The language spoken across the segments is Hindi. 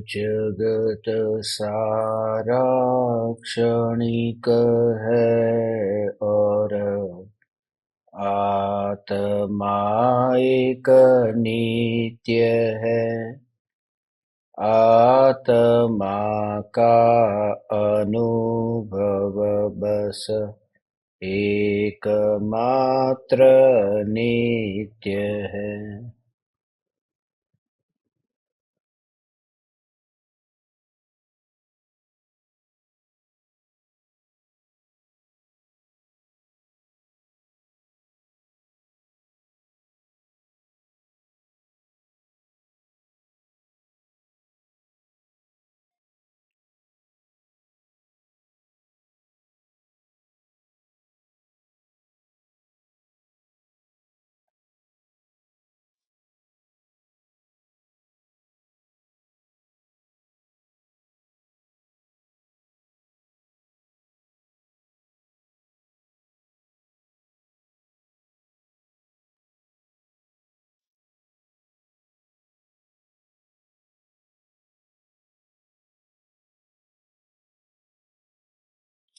जगत सारा क्षणिक है और आत्मा एक नित्य है। आत्मा का अनुभव बस एकमात्र नित्य है।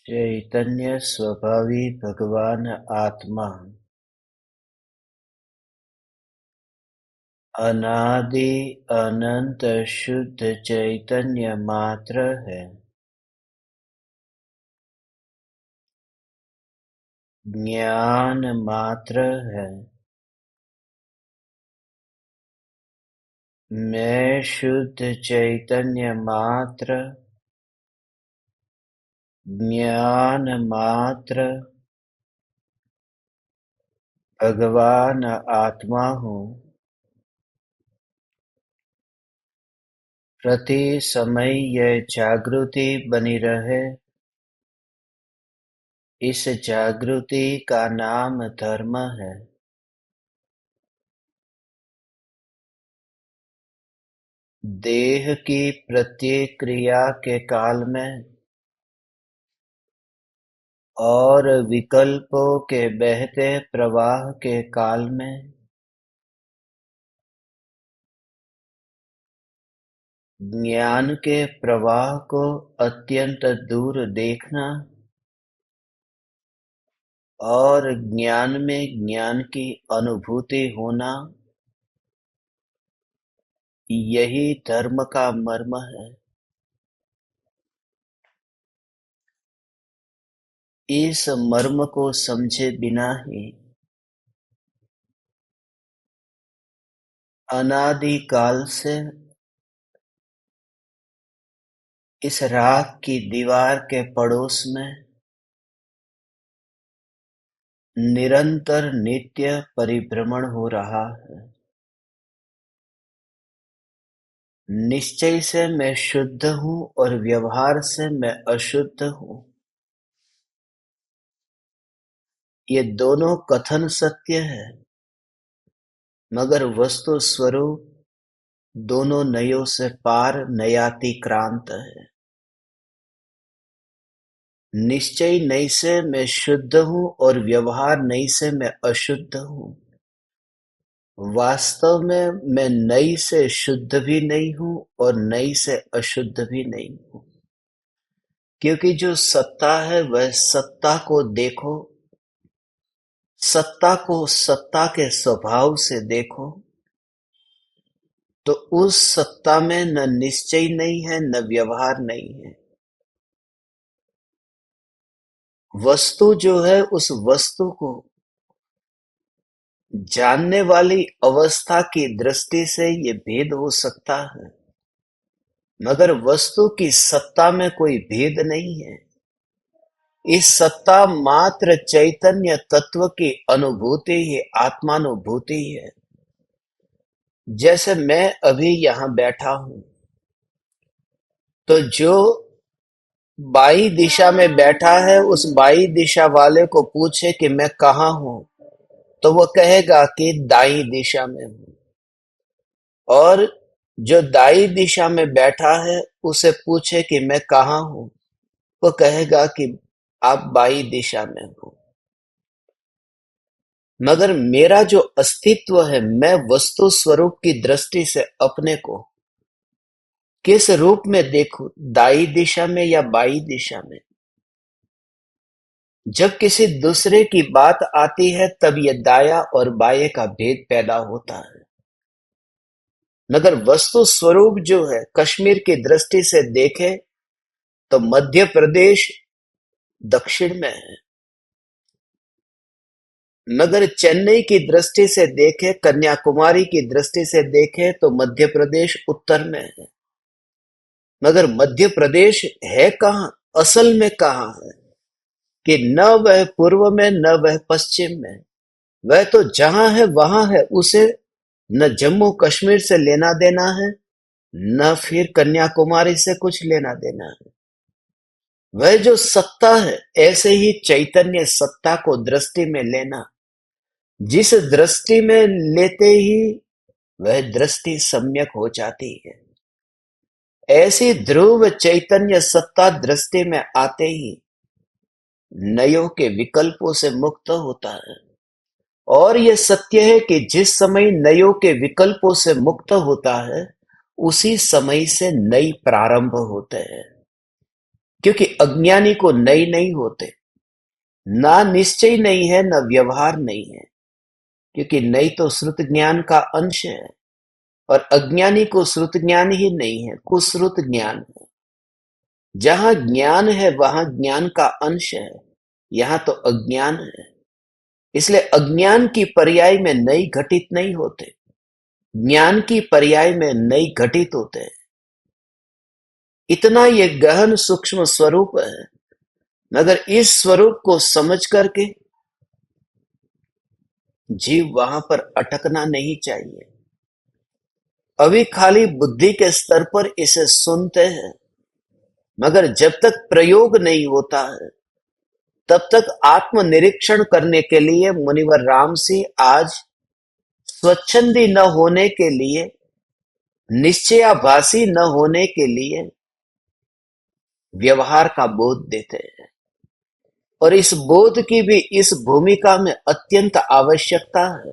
चैतन्य स्वभावी भगवान आत्मा अनादि अनंत शुद्ध चैतन्य मात्र है। ज्ञान मात्र है। मैं शुद्ध चैतन्य मात्र, ज्ञान मात्र, भगवान आत्मा हूँ। प्रति समय यह जागृति बनी रहे, इस जागृति का नाम धर्म है। देह की प्रत्येक क्रिया के काल में और विकल्पों के बहते प्रवाह के काल में ज्ञान के प्रवाह को अत्यंत दूर देखना और ज्ञान में ज्ञान की अनुभूति होना, यही धर्म का मर्म है। इस मर्म को समझे बिना ही अनादि काल से इस राख की दीवार के पड़ोस में निरंतर नित्य परिभ्रमण हो रहा है। निश्चय से मैं शुद्ध हूँ और व्यवहार से मैं अशुद्ध हूँ। ये दोनों कथन सत्य है, मगर वस्तु स्वरूप दोनों नयों से पार नयातिक्रांत है। निश्चय नई से मैं शुद्ध हूँ और व्यवहार नई से मैं अशुद्ध हूँ। वास्तव में मैं नई से शुद्ध भी नहीं हूँ और नई से अशुद्ध भी नहीं हूँ, क्योंकि जो सत्ता है वह सत्ता को देखो, सत्ता को सत्ता के स्वभाव से देखो, तो उस सत्ता में न निश्चय नहीं है न व्यवहार नहीं है। वस्तु जो है, उस वस्तु को जानने वाली अवस्था की दृष्टि से ये भेद हो सकता है, मगर वस्तु की सत्ता में कोई भेद नहीं है। इस सत्ता मात्र चैतन्य तत्व की अनुभूति ही आत्मानुभूति है। जैसे मैं अभी यहाँ बैठा हूँ, तो जो बाई दिशा में बैठा है उस बाई दिशा वाले को पूछे कि मैं कहाँ हूँ, तो वो कहेगा कि दाई दिशा में हूँ। और जो दाई दिशा में बैठा है उसे पूछे कि मैं कहाँ हूँ, वो कहेगा कि आप बाई दिशा में हो। मगर मेरा जो अस्तित्व है, मैं वस्तु स्वरूप की दृष्टि से अपने को किस रूप में देखूं, दाई दिशा में या बाई दिशा में? जब किसी दूसरे की बात आती है तब यह दाया और बाएं का भेद पैदा होता है। मगर वस्तु स्वरूप जो है, कश्मीर की दृष्टि से देखें तो मध्य प्रदेश दक्षिण में है। मगर चेन्नई की दृष्टि से देखें, कन्याकुमारी की दृष्टि से देखें तो मध्य प्रदेश उत्तर में है। मगर मध्य प्रदेश है कहाँ, असल में कहाँ है? कि न वह पूर्व में न वह पश्चिम में, वह तो जहां है वहां है। उसे न जम्मू कश्मीर से लेना देना है, न फिर कन्याकुमारी से कुछ लेना देना है। वह जो सत्ता है, ऐसे ही चैतन्य सत्ता को दृष्टि में लेना, जिस दृष्टि में लेते ही वह दृष्टि सम्यक हो जाती है। ऐसी ध्रुव चैतन्य सत्ता दृष्टि में आते ही नयों के विकल्पों से मुक्त होता है। और यह सत्य है कि जिस समय नयों के विकल्पों से मुक्त होता है, उसी समय से नई प्रारंभ होते हैं। क्योंकि अज्ञानी को नई नहीं होते, ना निश्चय नहीं है, न व्यवहार नहीं है। क्योंकि नई तो श्रुत ज्ञान का अंश है, और अज्ञानी को श्रुत ज्ञान ही नहीं है, कुश्रुत ज्ञान है। जहां ज्ञान है वहां ज्ञान का अंश है, यहां तो अज्ञान है। इसलिए अज्ञान की पर्याय में नई घटित नहीं होते, ज्ञान की पर्याय में नई घटित होते हैं। इतना ये गहन सूक्ष्म स्वरूप है। मगर इस स्वरूप को समझ करके जीव वहां पर अटकना नहीं चाहिए। अभी खाली बुद्धि के स्तर पर इसे सुनते हैं, मगर जब तक प्रयोग नहीं होता है तब तक आत्मनिरीक्षण करने के लिए मुनिवर राम सिंह आज स्वच्छंदी न होने के लिए, निश्चयाभासी न होने के लिए व्यवहार का बोध देते हैं। और इस बोध की भी इस भूमिका में अत्यंत आवश्यकता है।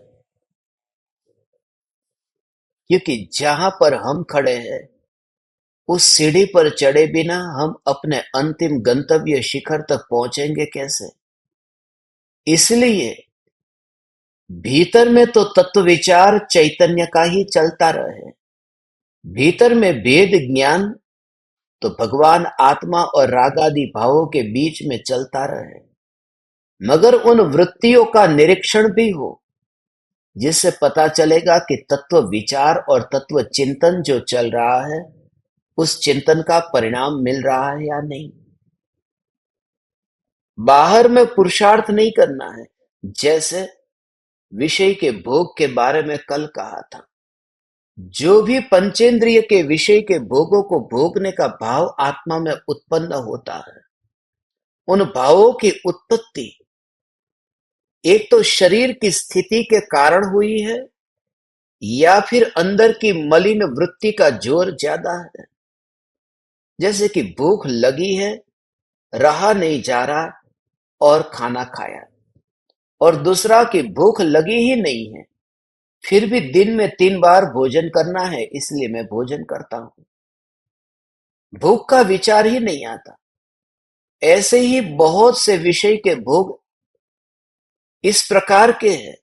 क्योंकि जहां पर हम खड़े हैं, उस सीढ़ी पर चढ़े बिना हम अपने अंतिम गंतव्य शिखर तक पहुंचेंगे कैसे? इसलिए भीतर में तो तत्व विचार चैतन्य का ही चलता रहे। भीतर में भेद ज्ञान तो भगवान आत्मा और रागादि भावों के बीच में चलता रहे। मगर उन वृत्तियों का निरीक्षण भी हो, जिससे पता चलेगा कि तत्व विचार और तत्व चिंतन जो चल रहा है, उस चिंतन का परिणाम मिल रहा है या नहीं। बाहर में पुरुषार्थ नहीं करना है। जैसे विषय के भोग के बारे में कल कहा था, जो भी पंचेंद्रिय के विषय के भोगों को भोगने का भाव आत्मा में उत्पन्न होता है, उन भावों की उत्पत्ति एक तो शरीर की स्थिति के कारण हुई है, या फिर अंदर की मलिन वृत्ति का जोर ज्यादा है। जैसे कि भूख लगी है, रहा नहीं जा रहा और खाना खाया। और दूसरा कि भूख लगी ही नहीं है, फिर भी दिन में 3 बार भोजन करना है, इसलिए मैं भोजन करता हूं। भूख का विचार ही नहीं आता। ऐसे ही बहुत से विषय के भोग इस प्रकार के हैं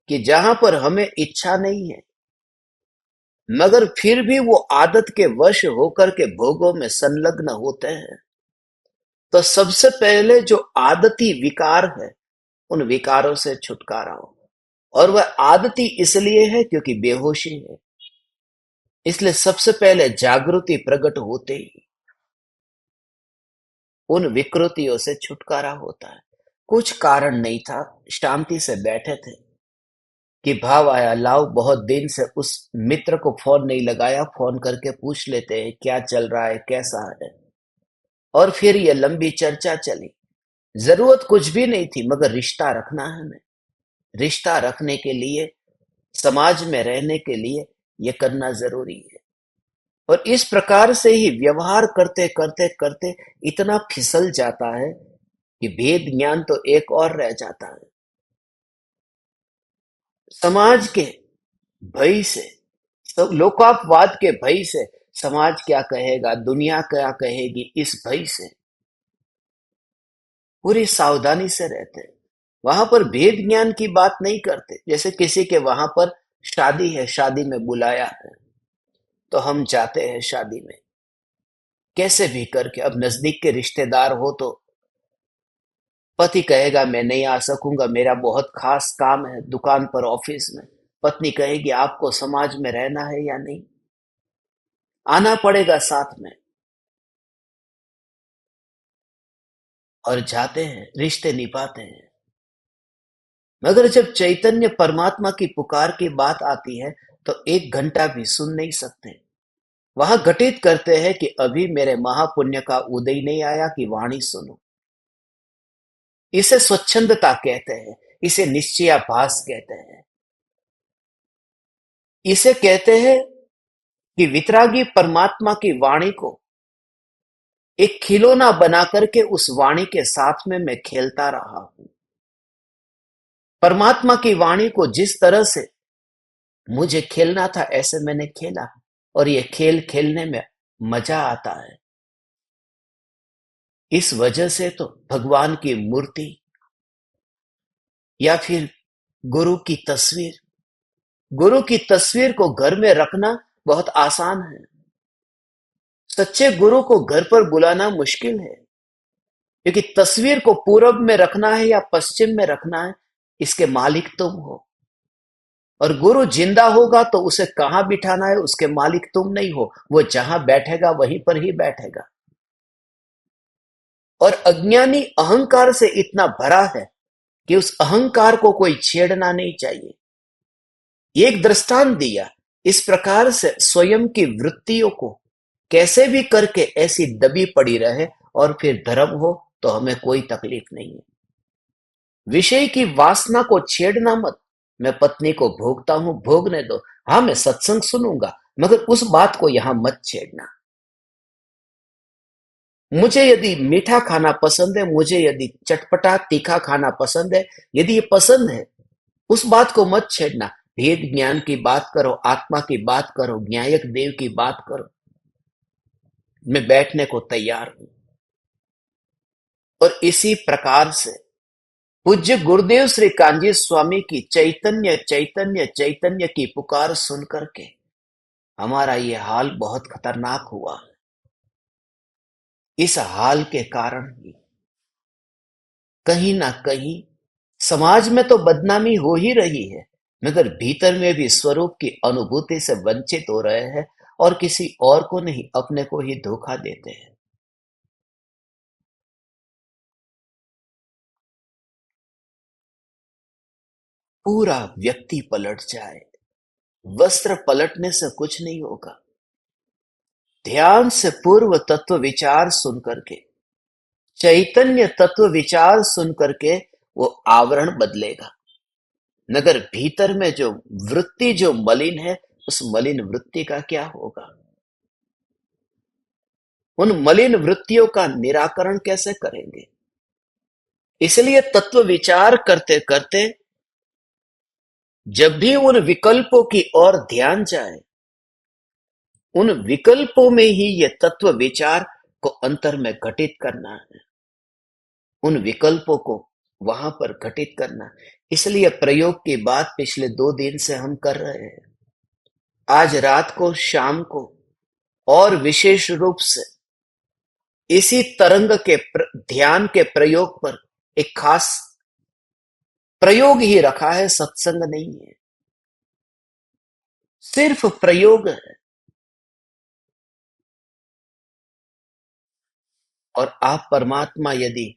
कि जहां पर हमें इच्छा नहीं है, मगर फिर भी वो आदत के वश होकर के भोगों में संलग्न होते हैं। तो सबसे पहले जो आदती विकार है, उन विकारों से छुटकारा हो। और वह आदती इसलिए है क्योंकि बेहोशी है। इसलिए सबसे पहले जागृति प्रकट होते ही उन विकृतियों से छुटकारा होता है। कुछ कारण नहीं था, शांति से बैठे थे कि भाव आया, लाओ बहुत दिन से उस मित्र को फोन नहीं लगाया, फोन करके पूछ लेते हैं क्या चल रहा है, कैसा है। और फिर ये लंबी चर्चा चली। जरूरत कुछ भी नहीं थी, मगर रिश्ता रखना है हमें। रिश्ता रखने के लिए, समाज में रहने के लिए ये करना जरूरी है। और इस प्रकार से ही व्यवहार करते करते करते इतना फिसल जाता है कि भेद ज्ञान तो एक और रह जाता है। समाज के भय से, सब लोकापवाद के भय से समाज क्या कहेगा, दुनिया क्या कहेगी, इस भय से पूरी सावधानी से रहते हैं। वहां पर भेद ज्ञान की बात नहीं करते। जैसे किसी के वहां पर शादी है, शादी में बुलाया है, तो हम जाते हैं शादी में कैसे भी करके। अब नजदीक के रिश्तेदार हो तो पति कहेगा मैं नहीं आ सकूंगा, मेरा बहुत खास काम है दुकान पर, ऑफिस में। पत्नी कहेगी आपको समाज में रहना है या नहीं, आना पड़ेगा साथ में। और जाते हैं, रिश्ते निभाते हैं। मगर जब चैतन्य परमात्मा की पुकार की बात आती है तो 1 घंटा भी सुन नहीं सकते। वहां घटित करते हैं कि अभी मेरे महापुण्य का उदय नहीं आया कि वाणी सुनो। इसे स्वच्छंदता कहते हैं, इसे निश्चयाभास कहते हैं। इसे कहते हैं कि वितरागी परमात्मा की वाणी को एक खिलौना बना करके उस वाणी के साथ में मैं खेलता रहा हूं। परमात्मा की वाणी को जिस तरह से मुझे खेलना था ऐसे मैंने खेला, और ये खेल खेलने में मजा आता है। इस वजह से तो भगवान की मूर्ति या फिर गुरु की तस्वीर, गुरु की तस्वीर को घर में रखना बहुत आसान है। सच्चे गुरु को घर पर बुलाना मुश्किल है, क्योंकि तस्वीर को पूरब में रखना है या पश्चिम में रखना है, इसके मालिक तुम हो। और गुरु जिंदा होगा तो उसे कहां बिठाना है उसके मालिक तुम नहीं हो। वो जहां बैठेगा वहीं पर ही बैठेगा। और अज्ञानी अहंकार से इतना भरा है कि उस अहंकार को कोई छेड़ना नहीं चाहिए। एक दृष्टांत दिया, इस प्रकार से स्वयं की वृत्तियों को कैसे भी करके ऐसी दबी पड़ी रहे, और फिर धर्म हो तो हमें कोई तकलीफ नहीं है। विषय की वासना को छेड़ना मत। मैं पत्नी को भोगता हूं, भोगने दो। हाँ, मैं सत्संग सुनूंगा, मगर उस बात को यहां मत छेड़ना। मुझे यदि मीठा खाना पसंद है, मुझे यदि चटपटा तीखा खाना पसंद है, यदि ये पसंद है, उस बात को मत छेड़ना। भेद ज्ञान की बात करो, आत्मा की बात करो, न्यायक देव की बात करो। मैं बैठने को तैयार हूं। और इसी प्रकार से पूज्य गुरुदेव श्री कांजी स्वामी की चैतन्य चैतन्य चैतन्य की पुकार सुन करके हमारा ये हाल बहुत खतरनाक हुआ। इस हाल के कारण ही कहीं ना कहीं समाज में तो बदनामी हो ही रही है, मगर भीतर में भी स्वरूप की अनुभूति से वंचित हो रहे हैं, और किसी और को नहीं अपने को ही धोखा देते हैं। पूरा व्यक्ति पलट जाए। वस्त्र पलटने से कुछ नहीं होगा। ध्यान से पूर्व तत्व विचार सुन करके, चैतन्य तत्व विचार सुन करके वो आवरण बदलेगा। मगर भीतर में जो वृत्ति जो मलिन है, उस मलिन वृत्ति का क्या होगा? उन मलिन वृत्तियों का निराकरण कैसे करेंगे? इसलिए तत्व विचार करते करते जब भी उन विकल्पों की ओर ध्यान जाए, उन विकल्पों में ही ये तत्व विचार को अंतर में घटित करना है। उन विकल्पों को वहां पर घटित करना। इसलिए प्रयोग की बात पिछले 2 दिन से हम कर रहे हैं। आज रात को, शाम को, और विशेष रूप से इसी तरंग के ध्यान के प्रयोग पर एक खास प्रयोग ही रखा है, सत्संग नहीं है, सिर्फ प्रयोग है। और आप परमात्मा यदि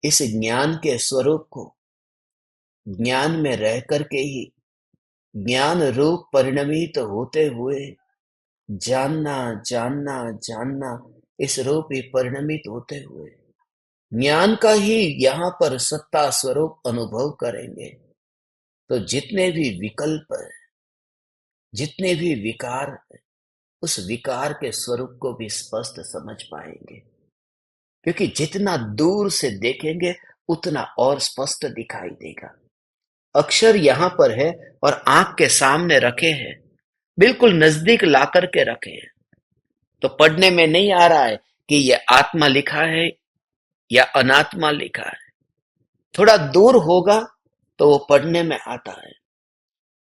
इस ज्ञान के स्वरूप को ज्ञान में रह करके ही ज्ञान रूप परिणमित होते हुए जानना जानना जानना, इस रूप ही परिणमित होते हुए ज्ञान का ही यहाँ पर सत्ता स्वरूप अनुभव करेंगे, तो जितने भी विकल्प है, जितने भी विकार है, उस विकार के स्वरूप को भी स्पष्ट समझ पाएंगे। क्योंकि जितना दूर से देखेंगे उतना और स्पष्ट दिखाई देगा। अक्षर यहाँ पर है और आंख के सामने रखे हैं, बिल्कुल नजदीक ला करके रखे हैं, तो पढ़ने में नहीं आ रहा है कि ये आत्मा लिखा है या अनात्मा लिखा है। थोड़ा दूर होगा तो वो पढ़ने में आता है।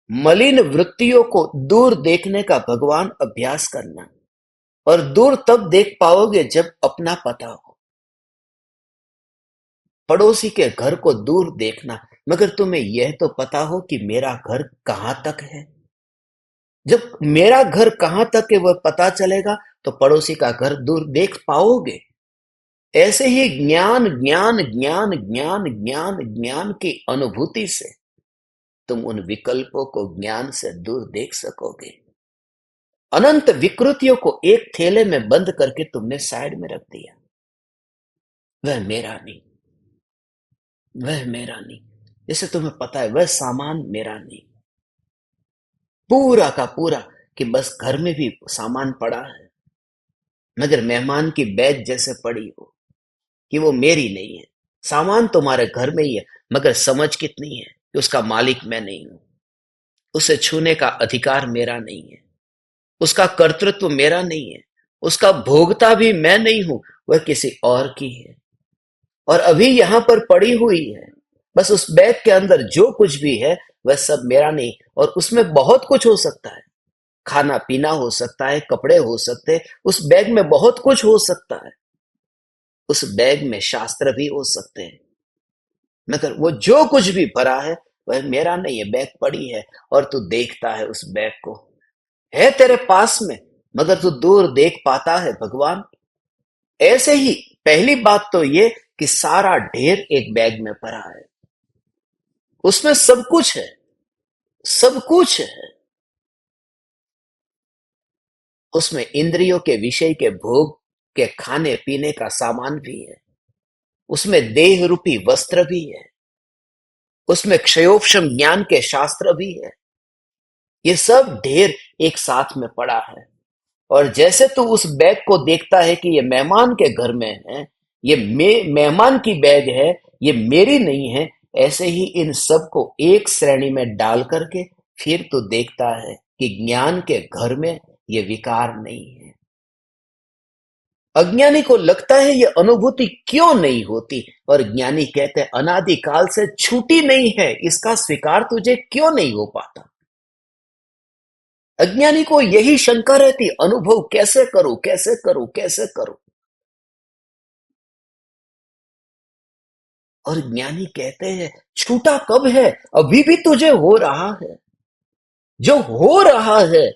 मलिन वृत्तियों को दूर देखने का भगवान अभ्यास करना, और दूर तब देख पाओगे जब अपना पता हो। पड़ोसी के घर को दूर देखना, मगर तुम्हें यह तो पता हो कि मेरा घर कहां तक है। जब मेरा घर कहां तक है वह पता चलेगा तो पड़ोसी का घर दूर देख पाओगे। ऐसे ही ज्ञान ज्ञान ज्ञान ज्ञान ज्ञान ज्ञान की अनुभूति से तुम उन विकल्पों को ज्ञान से दूर देख सकोगे। अनंत विकृतियों को एक थैले में बंद करके तुमने साइड में रख दिया। वह मेरा नहीं, वह मेरा नहीं। जैसे तुम्हें पता है वह सामान मेरा नहीं, पूरा का पूरा, कि बस घर में भी सामान पड़ा है मगर मेहमान की बैग जैसे पड़ी हो, कि वो मेरी नहीं है। सामान तुम्हारे घर में ही है मगर समझ कितनी है कि उसका मालिक मैं नहीं हूं, उसे छूने का अधिकार मेरा नहीं है, उसका कर्तृत्व मेरा नहीं है, उसका भोगता भी मैं नहीं हूं, वह किसी और की है और अभी यहां पर पड़ी हुई है। बस उस बैग के अंदर जो कुछ भी है वह सब मेरा नहीं, और उसमें बहुत कुछ हो सकता है। खाना पीना हो सकता है, कपड़े हो सकते हैं, उस बैग में बहुत कुछ हो सकता है। उस बैग में शास्त्र भी हो सकते हैं, मगर वो जो कुछ भी भरा है वह मेरा नहीं है। बैग पड़ी है और तू देखता है उस बैग को, है तेरे पास में मगर तू दूर देख पाता है भगवान। ऐसे ही पहली बात तो ये कि सारा ढेर एक बैग में भरा है, उसमें सब कुछ है, सब कुछ है। उसमें इंद्रियों के विषय के भोग के खाने पीने का सामान भी है, उसमें देह रूपी वस्त्र भी है, उसमें क्षयोपशम ज्ञान के शास्त्र भी है। ये सब ढेर एक साथ में पड़ा है। और जैसे तू उस बैग को देखता है कि ये मेहमान के घर में है, ये मेहमान की बैग है, ये मेरी नहीं है, ऐसे ही इन सब को एक श्रेणी में डाल करके फिर तू देखता है कि ज्ञान के घर में ये विकार नहीं है। अज्ञानी को लगता है ये अनुभूति क्यों नहीं होती, और ज्ञानी कहते हैं अनादिकाल से छूटी नहीं है, इसका स्वीकार तुझे क्यों नहीं हो पाता। अज्ञानी को यही शंका रहती, अनुभव कैसे करूं, कैसे करूं, कैसे करूं। और ज्ञानी कहते हैं छूटा कब है, अभी भी तुझे हो रहा है। जो हो रहा है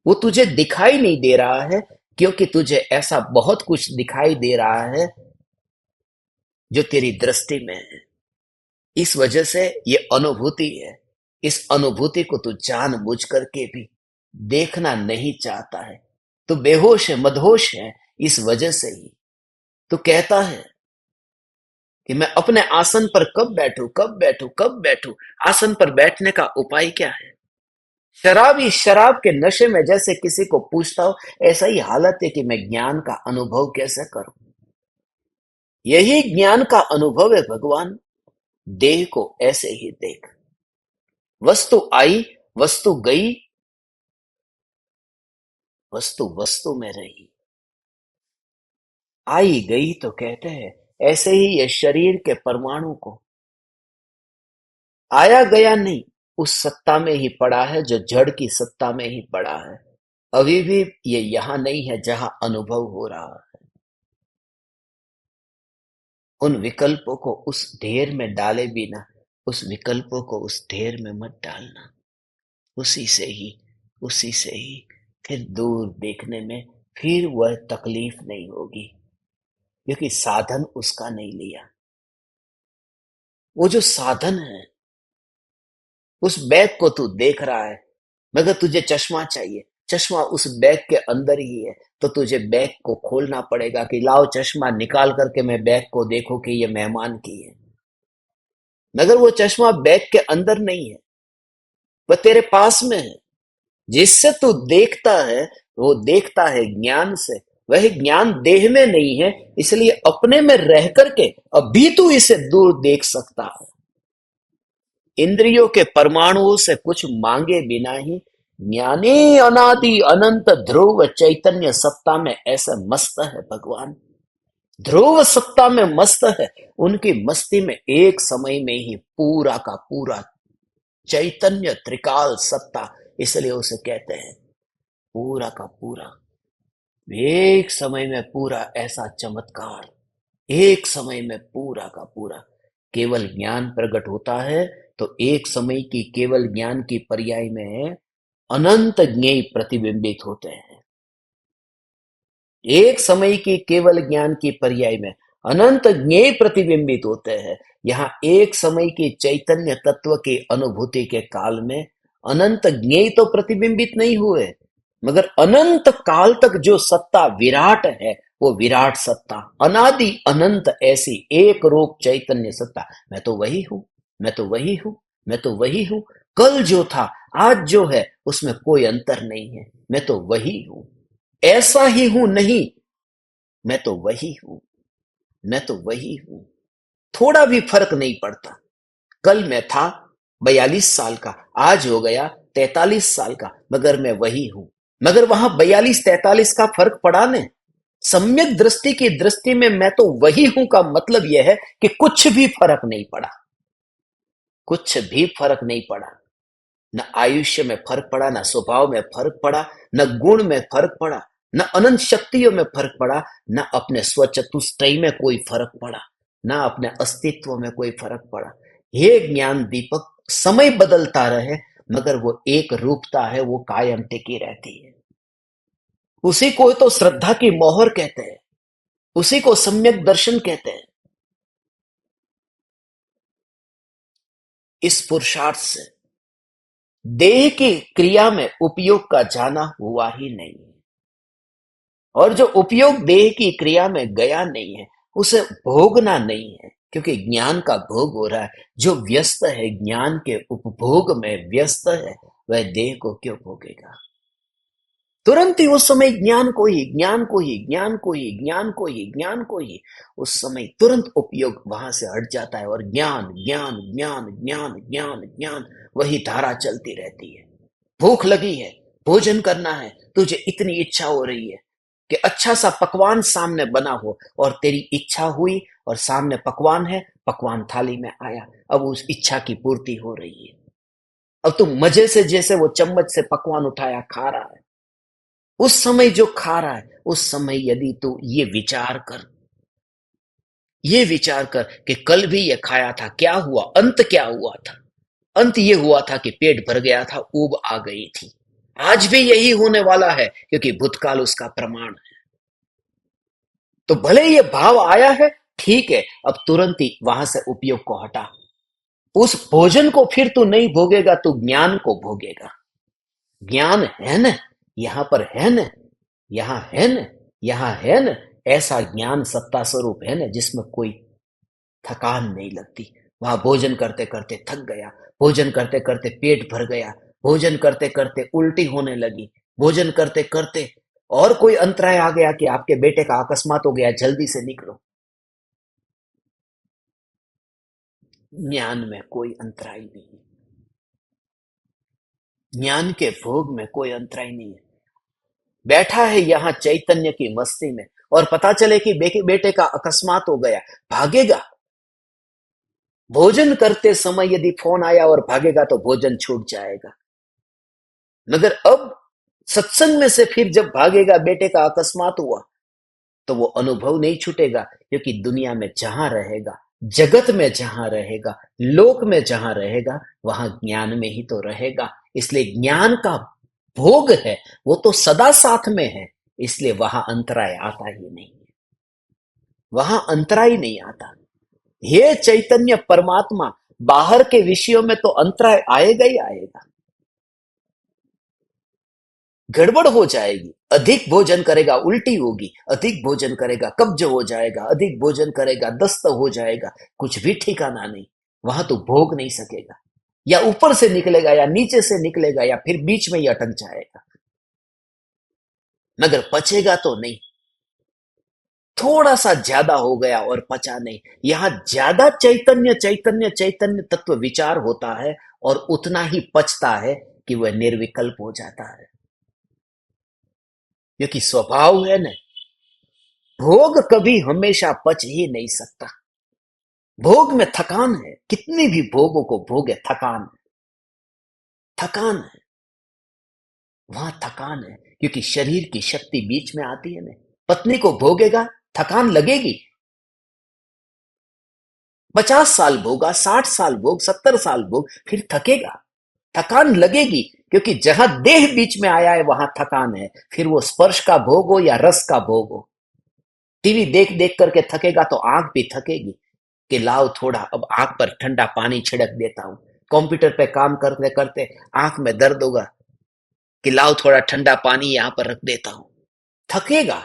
वो तुझे दिखाई नहीं दे रहा है, क्योंकि तुझे ऐसा बहुत कुछ दिखाई दे रहा है जो तेरी दृष्टि में है। इस वजह से ये अनुभूति है। इस अनुभूति को तू जानबूझ करके भी देखना नहीं चाहता है। तू बेहोश है, मदहोश है, इस वजह से ही तू कहता है कि मैं अपने आसन पर कब बैठूं, कब बैठूं, कब बैठूं। आसन पर बैठने का उपाय क्या है। शराबी शराब के नशे में जैसे किसी को पूछता हो, ऐसा ही हालत है कि मैं ज्ञान का अनुभव कैसे करूं। यही ज्ञान का अनुभव है भगवान। देह को ऐसे ही देख, वस्तु आई, वस्तु गई, वस्तु वस्तु में रही। आई गई तो कहते हैं ऐसे ही ये शरीर के परमाणु को आया गया नहीं, उस सत्ता में ही पड़ा है जो जड़ की सत्ता में ही पड़ा है। अभी भी ये यहां नहीं है जहां अनुभव हो रहा है। उन विकल्पों को उस ढेर में डाले बिना, उस विकल्पों को उस ढेर में मत डालना। उसी से ही, उसी से ही फिर दूर देखने में फिर वह तकलीफ नहीं होगी, क्योंकि साधन उसका नहीं लिया। वो जो साधन है, उस बैग को तू देख रहा है मगर तुझे चश्मा चाहिए, चश्मा उस बैग के अंदर ही है, तो तुझे बैग को खोलना पड़ेगा कि लाओ चश्मा निकाल करके मैं बैग को देखो कि ये मेहमान की है। मगर वो चश्मा बैग के अंदर नहीं है, वह तेरे पास में है। जिससे तू देखता है वो देखता है ज्ञान से। वह ज्ञान देह में नहीं है, इसलिए अपने में रह करके अभी तू इसे दूर देख सकता है। इंद्रियों के परमाणुओं से कुछ मांगे बिना ही ज्ञानी अनादि अनंत ध्रुव चैतन्य सत्ता में ऐसा मस्त है भगवान। ध्रुव सत्ता में मस्त है। उनकी मस्ती में एक समय में ही पूरा का पूरा चैतन्य त्रिकाल सत्ता, इसलिए उसे कहते हैं पूरा का पूरा। एक समय में पूरा ऐसा चमत्कार, एक समय में पूरा का पूरा केवल ज्ञान प्रकट होता है। तो एक समय की केवल ज्ञान की पर्याय में अनंत ज्ञेय प्रतिबिंबित होते हैं। एक समय की केवल ज्ञान की पर्याय में अनंत ज्ञेय प्रतिबिंबित होते हैं। यहाँ एक समय की चैतन्य तत्व की अनुभूति के काल में अनंत ज्ञेय तो प्रतिबिंबित नहीं हुए, मगर अनंत काल तक जो सत्ता विराट है वो विराट सत्ता, अनादि अनंत ऐसी एक रूप चैतन्य सत्ता। मैं तो वही हूं, मैं तो वही हूं, मैं तो वही हूं। कल जो था आज जो है उसमें कोई अंतर नहीं है। मैं तो वही हूं, ऐसा ही हूं नहीं, मैं तो वही हूं, मैं तो वही हूं। थोड़ा भी फर्क नहीं पड़ता। कल मैं था 42 साल का, आज हो गया 43 साल का, मगर मैं वही हूं। मगर वहां 42-43 का फर्क पड़ा ने। सम्यक दृष्टि की दृष्टि में मैं तो वही हूं का मतलब यह है कि कुछ भी फर्क नहीं पड़ा, कुछ भी फर्क नहीं पड़ा। न आयुष्य में फर्क पड़ा, न स्वभाव में फर्क पड़ा, न गुण में फर्क पड़ा, न अनंत शक्तियों में फर्क पड़ा, न अपने स्वचतुष्टय में कोई फर्क पड़ा, न अपने अस्तित्व में कोई फर्क पड़ा। हे ज्ञान दीपक, समय बदलता रहे मगर वो एक रूपता है, वो कायम टिकी रहती है। उसी को तो श्रद्धा की मोहर कहते हैं, उसी को सम्यक दर्शन कहते हैं। इस पुरुषार्थ से देह की क्रिया में उपयोग का जाना हुआ ही नहीं है, और जो उपयोग देह की क्रिया में गया नहीं है उसे भोगना नहीं है, क्योंकि ज्ञान का भोग हो रहा है। जो व्यस्त है ज्ञान के उपभोग में व्यस्त है, वह देह को क्यों भोगेगा। तुरंत ही उस समय ज्ञान को ही, ज्ञान को ही, ज्ञान को ही, ज्ञान को ही, ज्ञान को ही, उस समय तुरंत उपयोग वहां से हट जाता है और ज्ञान ज्ञान ज्ञान ज्ञान ज्ञान ज्ञान, वही धारा चलती रहती है। भूख लगी है, भोजन करना है, तुझे इतनी इच्छा हो रही है कि अच्छा सा पकवान सामने बना हो, और तेरी इच्छा हुई और सामने पकवान है, पकवान थाली में आया, अब उस इच्छा की पूर्ति हो रही है। अब तुम मजे से जैसे वो चम्मच से पकवान उठाया खा रहा है। उस समय जो खा रहा है, उस समय यदि तू ये विचार कर कि कल भी ये खाया था, क्या हुआ, अंत क्या हुआ था। अंत ये हुआ था कि पेट भर गया था, ऊब आ गई थी। आज भी यही होने वाला है, क्योंकि भूतकाल उसका प्रमाण है। तो भले ये भाव आया है, ठीक है, अब तुरंत ही वहां से उपयोग को हटा। उस भोजन को फिर तू नहीं भोगेगा, तू ज्ञान को भोगेगा। ज्ञान है न, यहां पर है न, यहां है न, यहां है न। ऐसा ज्ञान सत्ता स्वरूप है न जिसमें कोई थकान नहीं लगती। वहां भोजन करते करते थक गया, भोजन करते करते पेट भर गया, भोजन करते करते उल्टी होने लगी, भोजन करते करते और कोई अंतराय आ गया कि आपके बेटे का अकस्मात हो गया, जल्दी से निकलो। ज्ञान में कोई अंतराय नहीं, ज्ञान के भोग में कोई अंतराय नहीं है। बैठा है यहां चैतन्य की मस्ती में, और पता चले कि बेटे का अकस्मात हो गया, भागेगा। भोजन करते समय यदि फोन आया और भागेगा तो भोजन छूट जाएगा। मगर अब सत्संग में से फिर जब भागेगा, बेटे का अकस्मात हुआ, तो वो अनुभव नहीं छूटेगा, क्योंकि दुनिया में जहां रहेगा, जगत में जहां रहेगा, लोक में जहां रहेगा, वहां ज्ञान में ही तो रहेगा। इसलिए ज्ञान का भोग है, वो तो सदा साथ में है, इसलिए वहां अंतराय आता ही नहीं है, वहां अंतराय नहीं आता। हे चैतन्य परमात्मा, बाहर के विषयों में तो अंतराय आएगा ही आएगा, गड़बड़ हो जाएगी। अधिक भोजन करेगा उल्टी होगी, अधिक भोजन करेगा कब्ज हो जाएगा, अधिक भोजन करेगा दस्त हो जाएगा, कुछ भी ठिकाना नहीं। वहां तो भोग नहीं सकेगा, या ऊपर से निकलेगा या नीचे से निकलेगा या फिर बीच में ही अटक जाएगा, मगर पचेगा तो नहीं। थोड़ा सा ज्यादा हो गया और पचा नहीं। यहां ज्यादा चैतन्य चैतन्य चैतन्य तत्व विचार होता है और उतना ही पचता है, कि वह निर्विकल्प हो जाता है। क्योंकि स्वभाव है न, भोग कभी हमेशा पच ही नहीं सकता। भोग में थकान है, कितनी भी भोगों को भोगे थकान है, थकान है, वहां थकान है। क्योंकि शरीर की शक्ति बीच में आती है ना। पत्नी को भोगेगा, थकान लगेगी। 50 साल भोगा, 60 साल भोग, 70 साल भोग, फिर थकेगा, थकान लगेगी। क्योंकि जहां देह बीच में आया है वहां थकान है। फिर वो स्पर्श का भोग हो या रस का भोग हो। टीवी देख देख करके थकेगा तो आंख भी थकेगी कि लाओ थोड़ा अब आंख पर ठंडा पानी छिड़क देता हूं। कंप्यूटर पे काम करते करते आंख में दर्द होगा कि लाओ थोड़ा ठंडा पानी यहां पर रख देता हूं। थकेगा,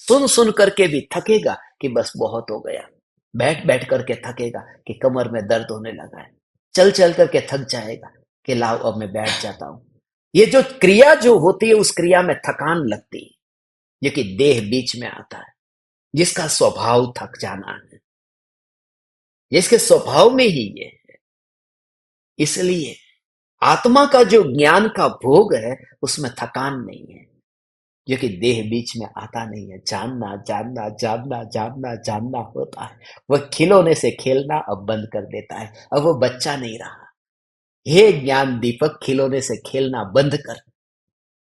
सुन सुन करके भी थकेगा कि बस बहुत हो गया। बैठ बैठ करके थकेगा कि कमर में दर्द होने लगा है। चल चल करके थक जाएगा कि लाओ अब मैं बैठ जाता हूं। ये जो क्रिया जो होती है उस क्रिया में थकान लगती है, जो कि देह बीच में आता है, जिसका स्वभाव थक जाना है, जिसके स्वभाव में ही ये है। इसलिए आत्मा का जो ज्ञान का भोग है उसमें थकान नहीं है, जो कि देह बीच में आता नहीं है। जानना जानना जानना जानना जानना होता है। वह खिलौने से खेलना अब बंद कर देता है। अब वो बच्चा नहीं रहा। हे ज्ञान दीपक, खिलौने से खेलना बंद कर।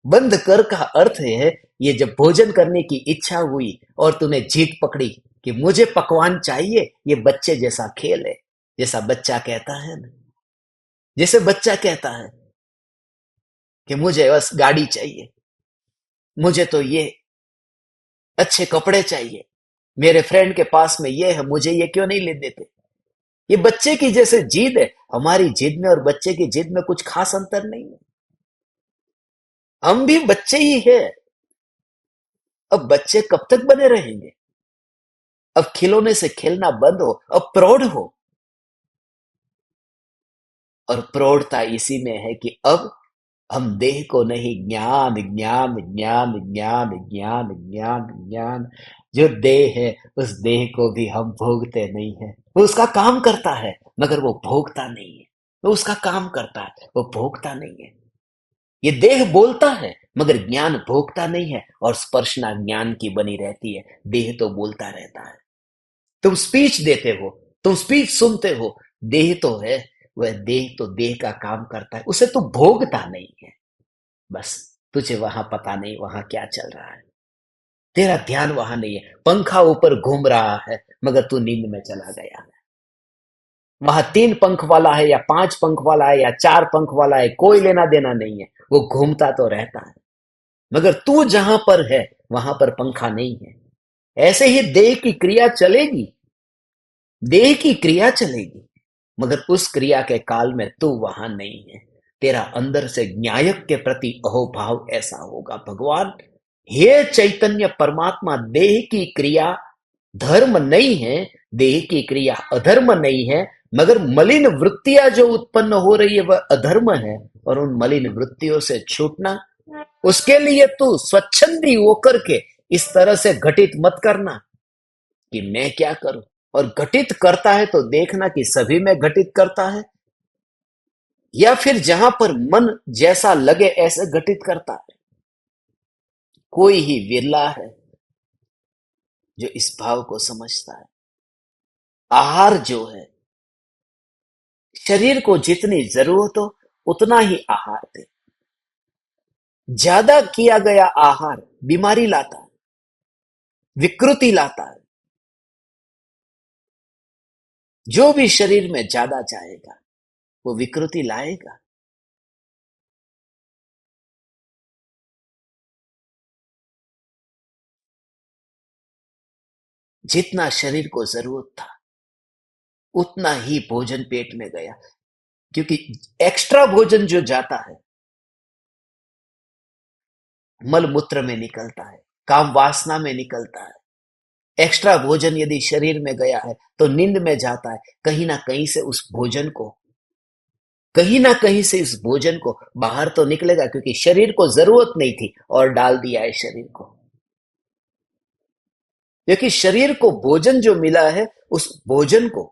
बंद कर का अर्थ है, ये जब भोजन करने की इच्छा हुई और तूने जीत पकड़ी कि मुझे पकवान चाहिए, ये बच्चे जैसा खेल है। जैसा बच्चा कहता है ना, जैसे बच्चा कहता है कि मुझे बस गाड़ी चाहिए, मुझे तो ये अच्छे कपड़े चाहिए, मेरे फ्रेंड के पास में ये है, मुझे ये क्यों नहीं ले देते। ये बच्चे की जैसे जिद है। हमारी जिद में और बच्चे की जिद में कुछ खास अंतर नहीं है। हम भी बच्चे ही है। अब बच्चे कब तक बने रहेंगे? अब खिलौने से खेलना बंद हो, अब प्रौढ़ हो। और प्रौढ़ता इसी में है कि अब हम देह को नहीं, ज्ञान ज्ञान ज्ञान ज्ञान ज्ञान ज्ञान ज्ञान, जो देह है उस देह को भी हम भोगते नहीं है। वो उसका काम करता है मगर वो भोगता नहीं है। वो उसका काम करता है, वो भोगता नहीं है। ये देह बोलता है मगर ज्ञान भोगता नहीं है। और स्पर्शना ज्ञान की बनी रहती है, देह तो बोलता रहता है। तुम स्पीच देते हो, तुम स्पीच सुनते हो, देह तो है, वह देह तो देह का काम करता है, उसे तू भोगता नहीं है। बस तुझे वहां पता नहीं वहां क्या चल रहा है, तेरा ध्यान वहां नहीं है। पंखा ऊपर घूम रहा है मगर तू नींद में चला गया है। वहां 3 पंख वाला है या 5 पंख वाला है या 4 पंख वाला है, कोई लेना देना नहीं है। वो घूमता तो रहता है मगर तू जहां पर है वहां पर पंखा नहीं है। ऐसे ही देह की क्रिया चलेगी, देह की क्रिया चलेगी, मगर उस क्रिया के काल में तू वहां नहीं है। तेरा अंदर से न्यायक के प्रति अहोभाव ऐसा होगा। भगवान, हे चैतन्य परमात्मा, देह की क्रिया धर्म नहीं है, देह की क्रिया अधर्म नहीं है, मगर मलिन वृत्तियां जो उत्पन्न हो रही है वह अधर्म है। और उन मलिन वृत्तियों से छूटना, उसके लिए तू स्वच्छंदी होकर के इस तरह से घटित मत करना कि मैं क्या करूं। और घटित करता है तो देखना कि सभी में घटित करता है या फिर जहां पर मन जैसा लगे ऐसे घटित करता है। कोई ही विरला है जो इस भाव को समझता है। आहार जो है, शरीर को जितनी जरूरत हो उतना ही आहार दे। ज्यादा किया गया आहार बीमारी लाता है, विकृति लाता है। जो भी शरीर में ज्यादा जाएगा वो विकृति लाएगा। जितना शरीर को जरूरत था उतना ही भोजन पेट में गया। क्योंकि एक्स्ट्रा भोजन जो जाता है मल मूत्र में निकलता है, काम वासना में निकलता है। एक्स्ट्रा भोजन यदि शरीर में गया है तो नींद में जाता है। कहीं ना कहीं से उस भोजन को, कहीं ना कहीं से इस भोजन को बाहर तो निकलेगा, क्योंकि शरीर को जरूरत नहीं थी और डाल दिया है शरीर को। क्योंकि शरीर को भोजन जो मिला है उस भोजन को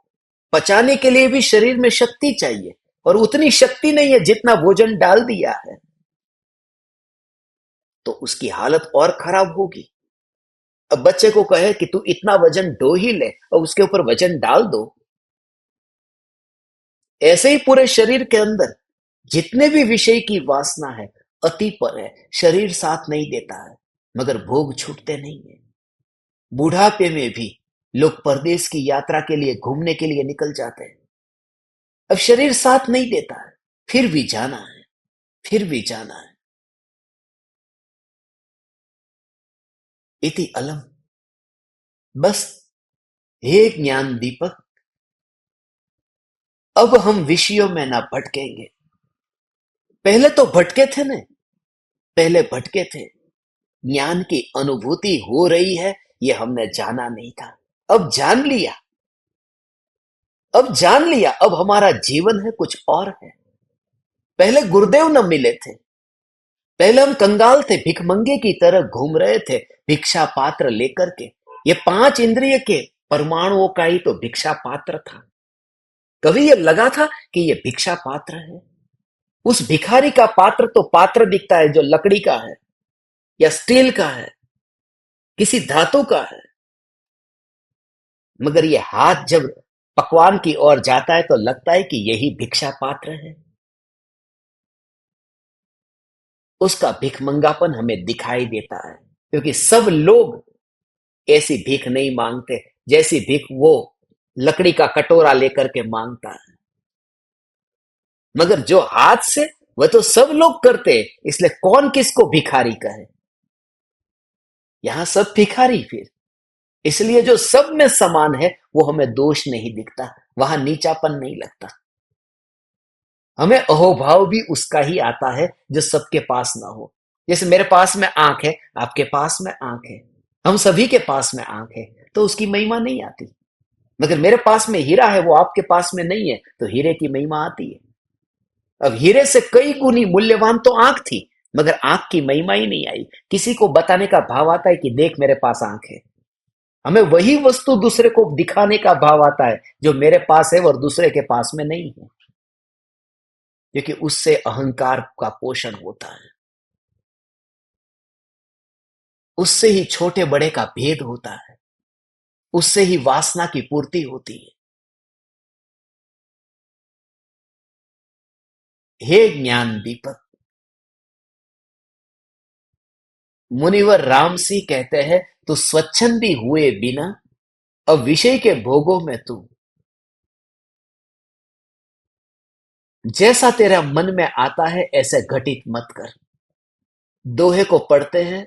पचाने के लिए भी शरीर में शक्ति चाहिए। और उतनी शक्ति नहीं है जितना भोजन डाल दिया है, तो उसकी हालत और खराब होगी। अब बच्चे को कहे कि तू इतना वजन ढो ही ले और उसके ऊपर वजन डाल दो, ऐसे ही पूरे शरीर के अंदर जितने भी विषय की वासना है, अति पर है, शरीर साथ नहीं देता है, मगर भोग छूटते नहीं है। बुढ़ापे में भी लोग परदेश की यात्रा के लिए, घूमने के लिए निकल जाते हैं। अब शरीर साथ नहीं देता है, फिर भी जाना है, फिर भी जाना है। इति अलम। बस, हे ज्ञान दीपक, अब हम विषयों में ना भटकेंगे। पहले तो भटके थे ना, पहले भटके थे। ज्ञान की अनुभूति हो रही है, ये हमने जाना नहीं था। अब जान लिया, अब जान लिया, अब हमारा जीवन है कुछ और है। पहले गुरुदेव न मिले थे, पहले हम कंगाल थे, भिखमंगे की तरह घूम रहे थे, भिक्षा पात्र लेकर के। ये पांच इंद्रिय के परमाणुओं का ही तो भिक्षा पात्र था। कभी ये लगा था कि ये भिक्षा पात्र है? उस भिखारी का पात्र तो पात्र दिखता है जो लकड़ी का है या स्टील का है, किसी धातु का है, मगर ये हाथ जब पकवान की ओर जाता है तो लगता है कि यही भिक्षा पात्र है। उसका भिखमंगापन हमें दिखाई देता है, क्योंकि सब लोग ऐसी भीख नहीं मांगते जैसी भीख वो लकड़ी का कटोरा लेकर के मांगता है। मगर जो हाथ से, वह तो सब लोग करते, इसलिए कौन किसको भिखारी कहे? यहां सब भिखारी फिर। इसलिए जो सब में समान है वो हमें दोष नहीं दिखता, वहां नीचापन नहीं लगता। हमें अहोभाव भी उसका ही आता है जो सबके पास ना हो। जैसे मेरे पास में आंख है, आपके पास में आंख है, हम सभी के पास में आंख है, तो उसकी महिमा नहीं आती। मगर मेरे पास में हीरा है, वो आपके पास में नहीं है, तो हीरे की महिमा आती है। अब हीरे से कई गुनी मूल्यवान तो आंख थी, मगर आंख की महिमा ही नहीं आई। किसी को बताने का भाव आता है कि देख मेरे पास आंख है। हमें वही वस्तु दूसरे को दिखाने का भाव आता है जो मेरे पास है और दूसरे के पास में नहीं है, क्योंकि उससे अहंकार का पोषण होता है, उससे ही छोटे बड़े का भेद होता है, उससे ही वासना की पूर्ति होती है। हे ज्ञान दीपक, मुनिवर रामसी कहते हैं, तू स्वच्छंदी हुए बिना अब विषय के भोगों में तू जैसा तेरा मन में आता है ऐसे घटित मत कर। दोहे को पढ़ते हैं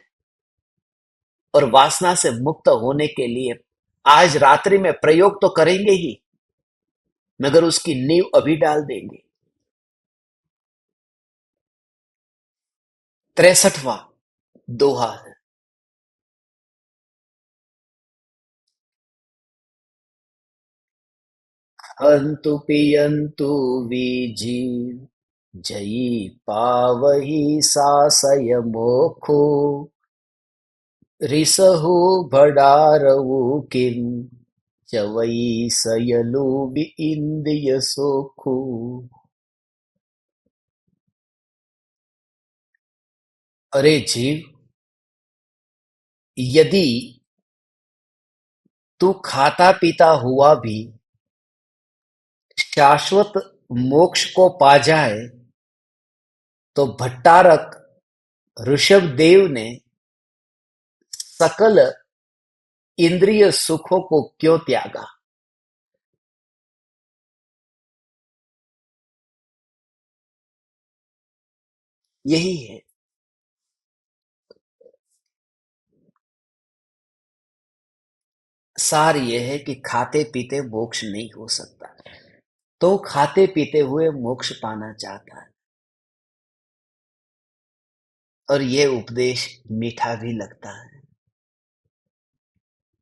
और वासना से मुक्त होने के लिए आज रात्रि में प्रयोग तो करेंगे ही, मगर उसकी नींव अभी डाल देंगे। 63वां दोहा है। हंतु पियंतु विजीव, जयी पावही सासय मोखो, रिसहु भडारऊ किम, चवई सयलु इंद्रिय सोखू। अरे जीव, यदि तू खाता पीता हुआ भी शाश्वत मोक्ष को पा जाए, तो भट्टारक ऋषभ देव ने सकल इंद्रिय सुखों को क्यों त्यागा? यही है। सार यह है कि खाते पीते मोक्ष नहीं हो सकता, तो खाते पीते हुए मोक्ष पाना चाहता है। और यह उपदेश मीठा भी लगता है,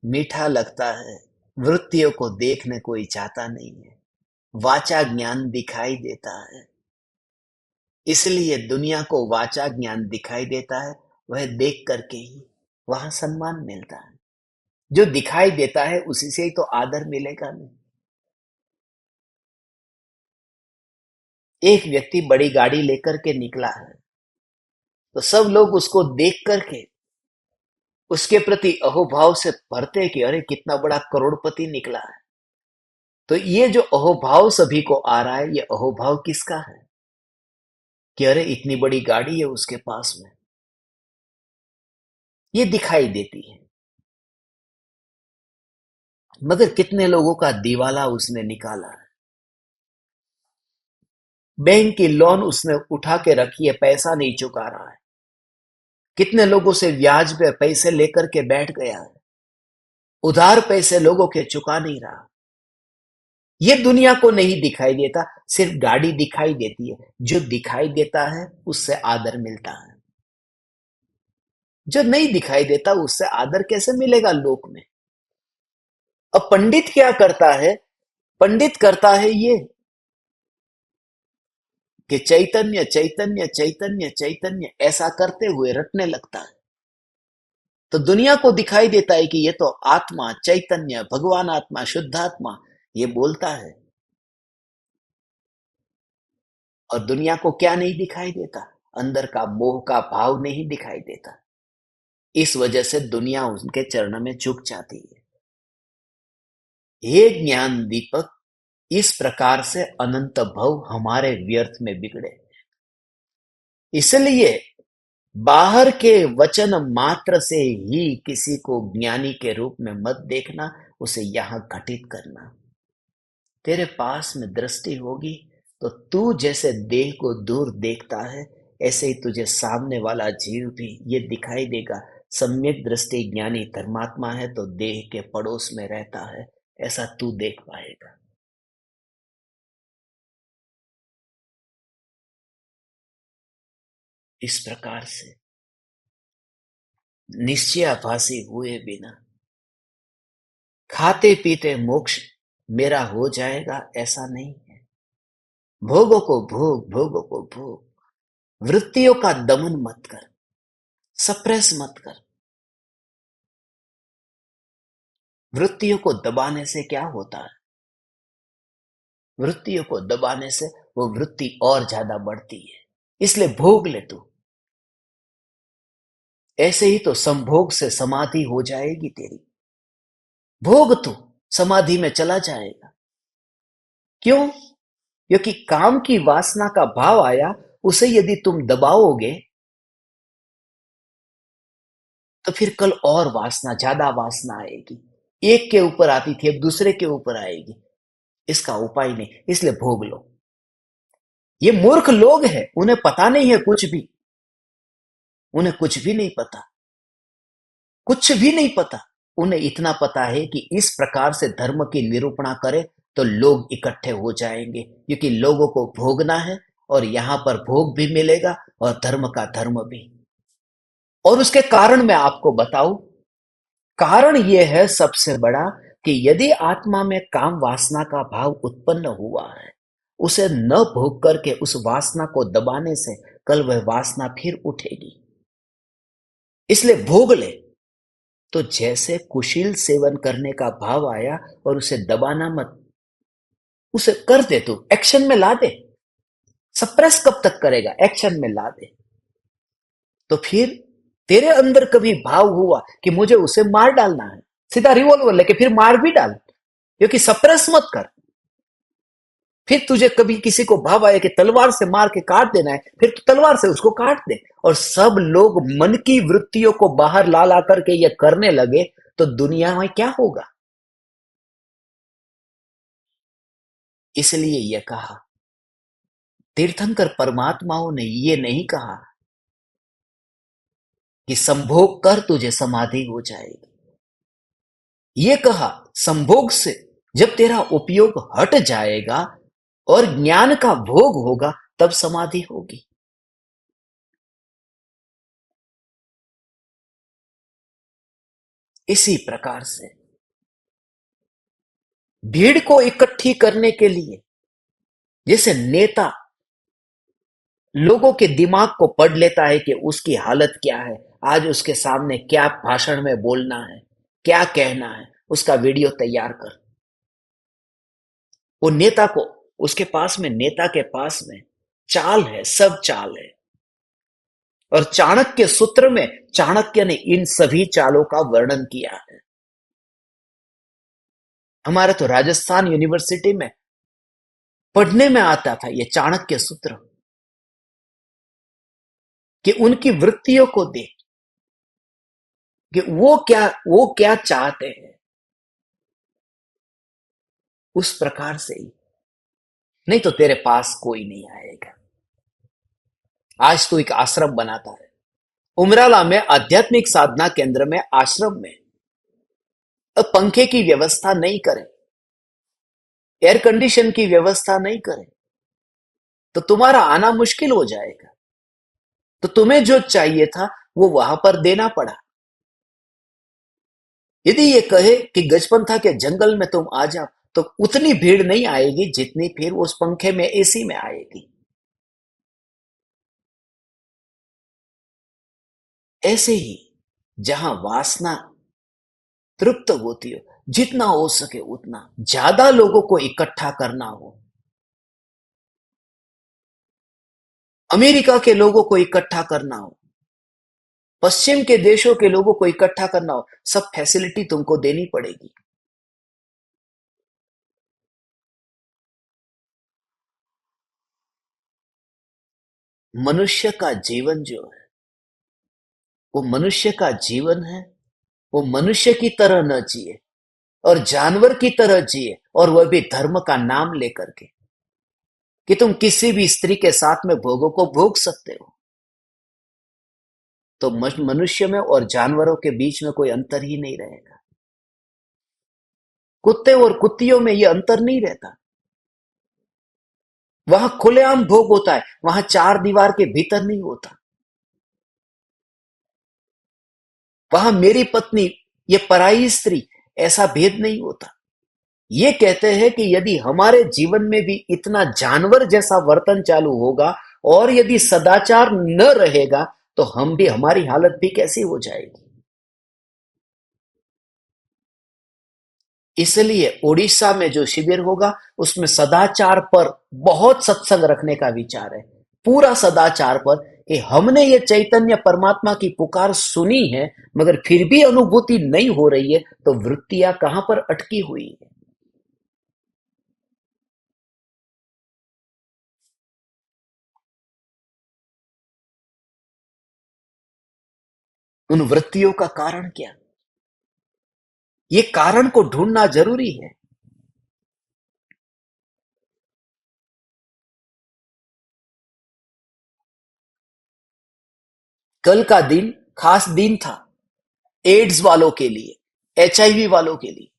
मीठा लगता है। वृत्तियों को देखने कोई चाहता नहीं है, वाचा ज्ञान दिखाई देता है। इसलिए दुनिया को वाचा ज्ञान दिखाई देता है, वह देख करके ही वहां सम्मान मिलता है। जो दिखाई देता है उसी से ही तो आदर मिलेगा नहीं। एक व्यक्ति बड़ी गाड़ी लेकर के निकला है, तो सब लोग उसको देख करके उसके प्रति अहोभाव से भरते कि अरे कितना बड़ा करोड़पति निकला है। तो ये जो अहोभाव सभी को आ रहा है, ये अहोभाव किसका है? कि अरे इतनी बड़ी गाड़ी है उसके पास में, ये दिखाई देती है। मगर कितने लोगों का दिवाला उसने निकाला है। बैंक की लोन उसने उठा के रखी है, पैसा नहीं चुका रहा है। कितने लोगों से ब्याज पे पैसे लेकर के बैठ गया है, उधार पैसे लोगों के चुका नहीं रहा। ये दुनिया को नहीं दिखाई देता, सिर्फ गाड़ी दिखाई देती है। जो दिखाई देता है उससे आदर मिलता है, जो नहीं दिखाई देता उससे आदर कैसे मिलेगा लोक में? अब पंडित क्या करता है? पंडित करता है ये कि चैतन्य चैतन्य चैतन्य चैतन्य ऐसा करते हुए रटने लगता है। तो दुनिया को दिखाई देता है कि ये तो आत्मा, चैतन्य, भगवान आत्मा, शुद्धात्मा ये बोलता है। और दुनिया को क्या नहीं दिखाई देता? अंदर का मोह का भाव नहीं दिखाई देता। इस वजह से दुनिया उनके चरणों में झुक जाती है। हे ज्ञान दीपक, इस प्रकार से अनंत भव हमारे व्यर्थ में बिगड़े। इसलिए बाहर के वचन मात्र से ही किसी को ज्ञानी के रूप में मत देखना, उसे यहां घटित करना। तेरे पास में दृष्टि होगी तो तू जैसे देह को दूर देखता है, ऐसे ही तुझे सामने वाला जीव भी ये दिखाई देगा। सम्यक दृष्टि ज्ञानी धर्मात्मा है तो देह के पड़ोस में रहता है, ऐसा तू देख पाएगा। इस प्रकार से निश्चयाभासी हुए बिना खाते पीते मोक्ष मेरा हो जाएगा, ऐसा नहीं है। भोगों को भोग, भोगों को भोग। वृत्तियों का दमन मत कर, सप्रेस मत कर। वृत्तियों को दबाने से क्या होता है? वृत्तियों को दबाने से वो वृत्ति और ज्यादा बढ़ती है। इसलिए भोग ले तू। ऐसे ही तो संभोग से समाधि हो जाएगी तेरी। भोग तू, समाधि में चला जाएगा। क्यों? क्योंकि काम की वासना का भाव आया, उसे यदि तुम दबाओगे तो फिर कल और वासना, ज्यादा वासना आएगी। एक के ऊपर आती थी, अब दूसरे के ऊपर आएगी। इसका उपाय नहीं, इसलिए भोग लो। ये मूर्ख लोग हैं, उन्हें पता नहीं है कुछ भी। उन्हें कुछ भी नहीं पता, कुछ भी नहीं पता। उन्हें इतना पता है कि इस प्रकार से धर्म की निरूपणा करे तो लोग इकट्ठे हो जाएंगे, क्योंकि लोगों को भोगना है और यहां पर भोग भी मिलेगा और धर्म का धर्म भी। और उसके कारण मैं आपको बताऊं, कारण यह है सबसे बड़ा कि यदि आत्मा में काम वासना का भाव उत्पन्न हुआ है, उसे न भोग करके उस वासना को दबाने से कल वह वासना फिर उठेगी। इसलिए भोग ले। तो जैसे कुशील सेवन करने का भाव आया और उसे दबाना मत, उसे कर दे, तू एक्शन में ला दे। सप्रेस कब तक करेगा? एक्शन में ला दे। तो फिर तेरे अंदर कभी भाव हुआ कि मुझे उसे मार डालना है, सीधा रिवॉल्वर लेके फिर मार भी डाल, क्योंकि सप्रेस मत कर। फिर तुझे कभी किसी को भाव आया कि तलवार से मार के काट देना है, फिर तू तलवार से उसको काट दे। और सब लोग मन की वृत्तियों को बाहर ला ला करके ये करने लगे तो दुनिया में क्या होगा? इसलिए यह कहा, तीर्थंकर परमात्माओं ने ये नहीं कहा कि संभोग कर तुझे समाधि हो जाएगी। ये कहा संभोग से जब तेरा उपयोग हट जाएगा और ज्ञान का भोग होगा तब समाधि होगी। इसी प्रकार से भीड़ को इकट्ठी करने के लिए, जैसे नेता लोगों के दिमाग को पढ़ लेता है कि उसकी हालत क्या है, आज उसके सामने क्या भाषण में बोलना है, क्या कहना है, उसका वीडियो तैयार कर। वो नेता को, उसके पास में, नेता के पास में चाल है, सब चाल है। और चाणक्य सूत्र में चाणक्य ने इन सभी चालों का वर्णन किया है। हमारे तो राजस्थान यूनिवर्सिटी में पढ़ने में आता था ये चाणक्य सूत्र, कि उनकी वृत्तियों को देख, कि वो क्या चाहते हैं, उस प्रकार से ही। नहीं तो तेरे पास कोई नहीं आएगा। आज तो एक आश्रम बनाता है उमराला में, आध्यात्मिक साधना केंद्र में, आश्रम में। अब पंखे की व्यवस्था नहीं करे, एयर कंडीशन की व्यवस्था नहीं करे, तो तुम्हारा आना मुश्किल हो जाएगा। तो तुम्हें जो चाहिए था वो वहां पर देना पड़ा। यदि ये कहे कि गजपंथा के जंगल में तुम आ जाओ, तो उतनी भीड़ नहीं आएगी जितनी फिर उस पंखे में, एसी में आएगी। ऐसे ही जहां वासना तृप्त होती हो, जितना हो सके उतना ज्यादा लोगों को इकट्ठा करना हो, अमेरिका के लोगों को इकट्ठा करना हो, पश्चिम के देशों के लोगों को इकट्ठा करना हो, सब फैसिलिटी तुमको देनी पड़ेगी। मनुष्य का जीवन जो है, वो मनुष्य का जीवन है। वो मनुष्य की तरह न जिए और जानवर की तरह जिए, और वह भी धर्म का नाम लेकर के, कि तुम किसी भी स्त्री के साथ में भोगों को भोग सकते हो। तो मनुष्य में और जानवरों के बीच में कोई अंतर ही नहीं रहेगा। कुत्ते और कुत्तियों में यह अंतर नहीं रहता। वहां खुलेआम भोग होता है, वहां चार दीवार के भीतर नहीं होता। वहां मेरी पत्नी, ये पराई स्त्री, ऐसा भेद नहीं होता। ये कहते हैं कि यदि हमारे जीवन में भी इतना जानवर जैसा वर्तन चालू होगा, और यदि सदाचार न रहेगा, तो हम भी, हमारी हालत भी कैसी हो जाएगी। इसलिए उड़ीसा में जो शिविर होगा, उसमें सदाचार पर बहुत सत्संग रखने का विचार है। पूरा सदाचार पर, कि हमने ये चैतन्य परमात्मा की पुकार सुनी है, मगर फिर भी अनुभूति नहीं हो रही है, तो वृत्तियां कहां पर अटकी हुई है। उन वृत्तियों का कारण क्या? ये कारण को ढूंढना जरूरी है। कल का दिन खास दिन था एड्स वालों के लिए, एचआईवी वालों के लिए।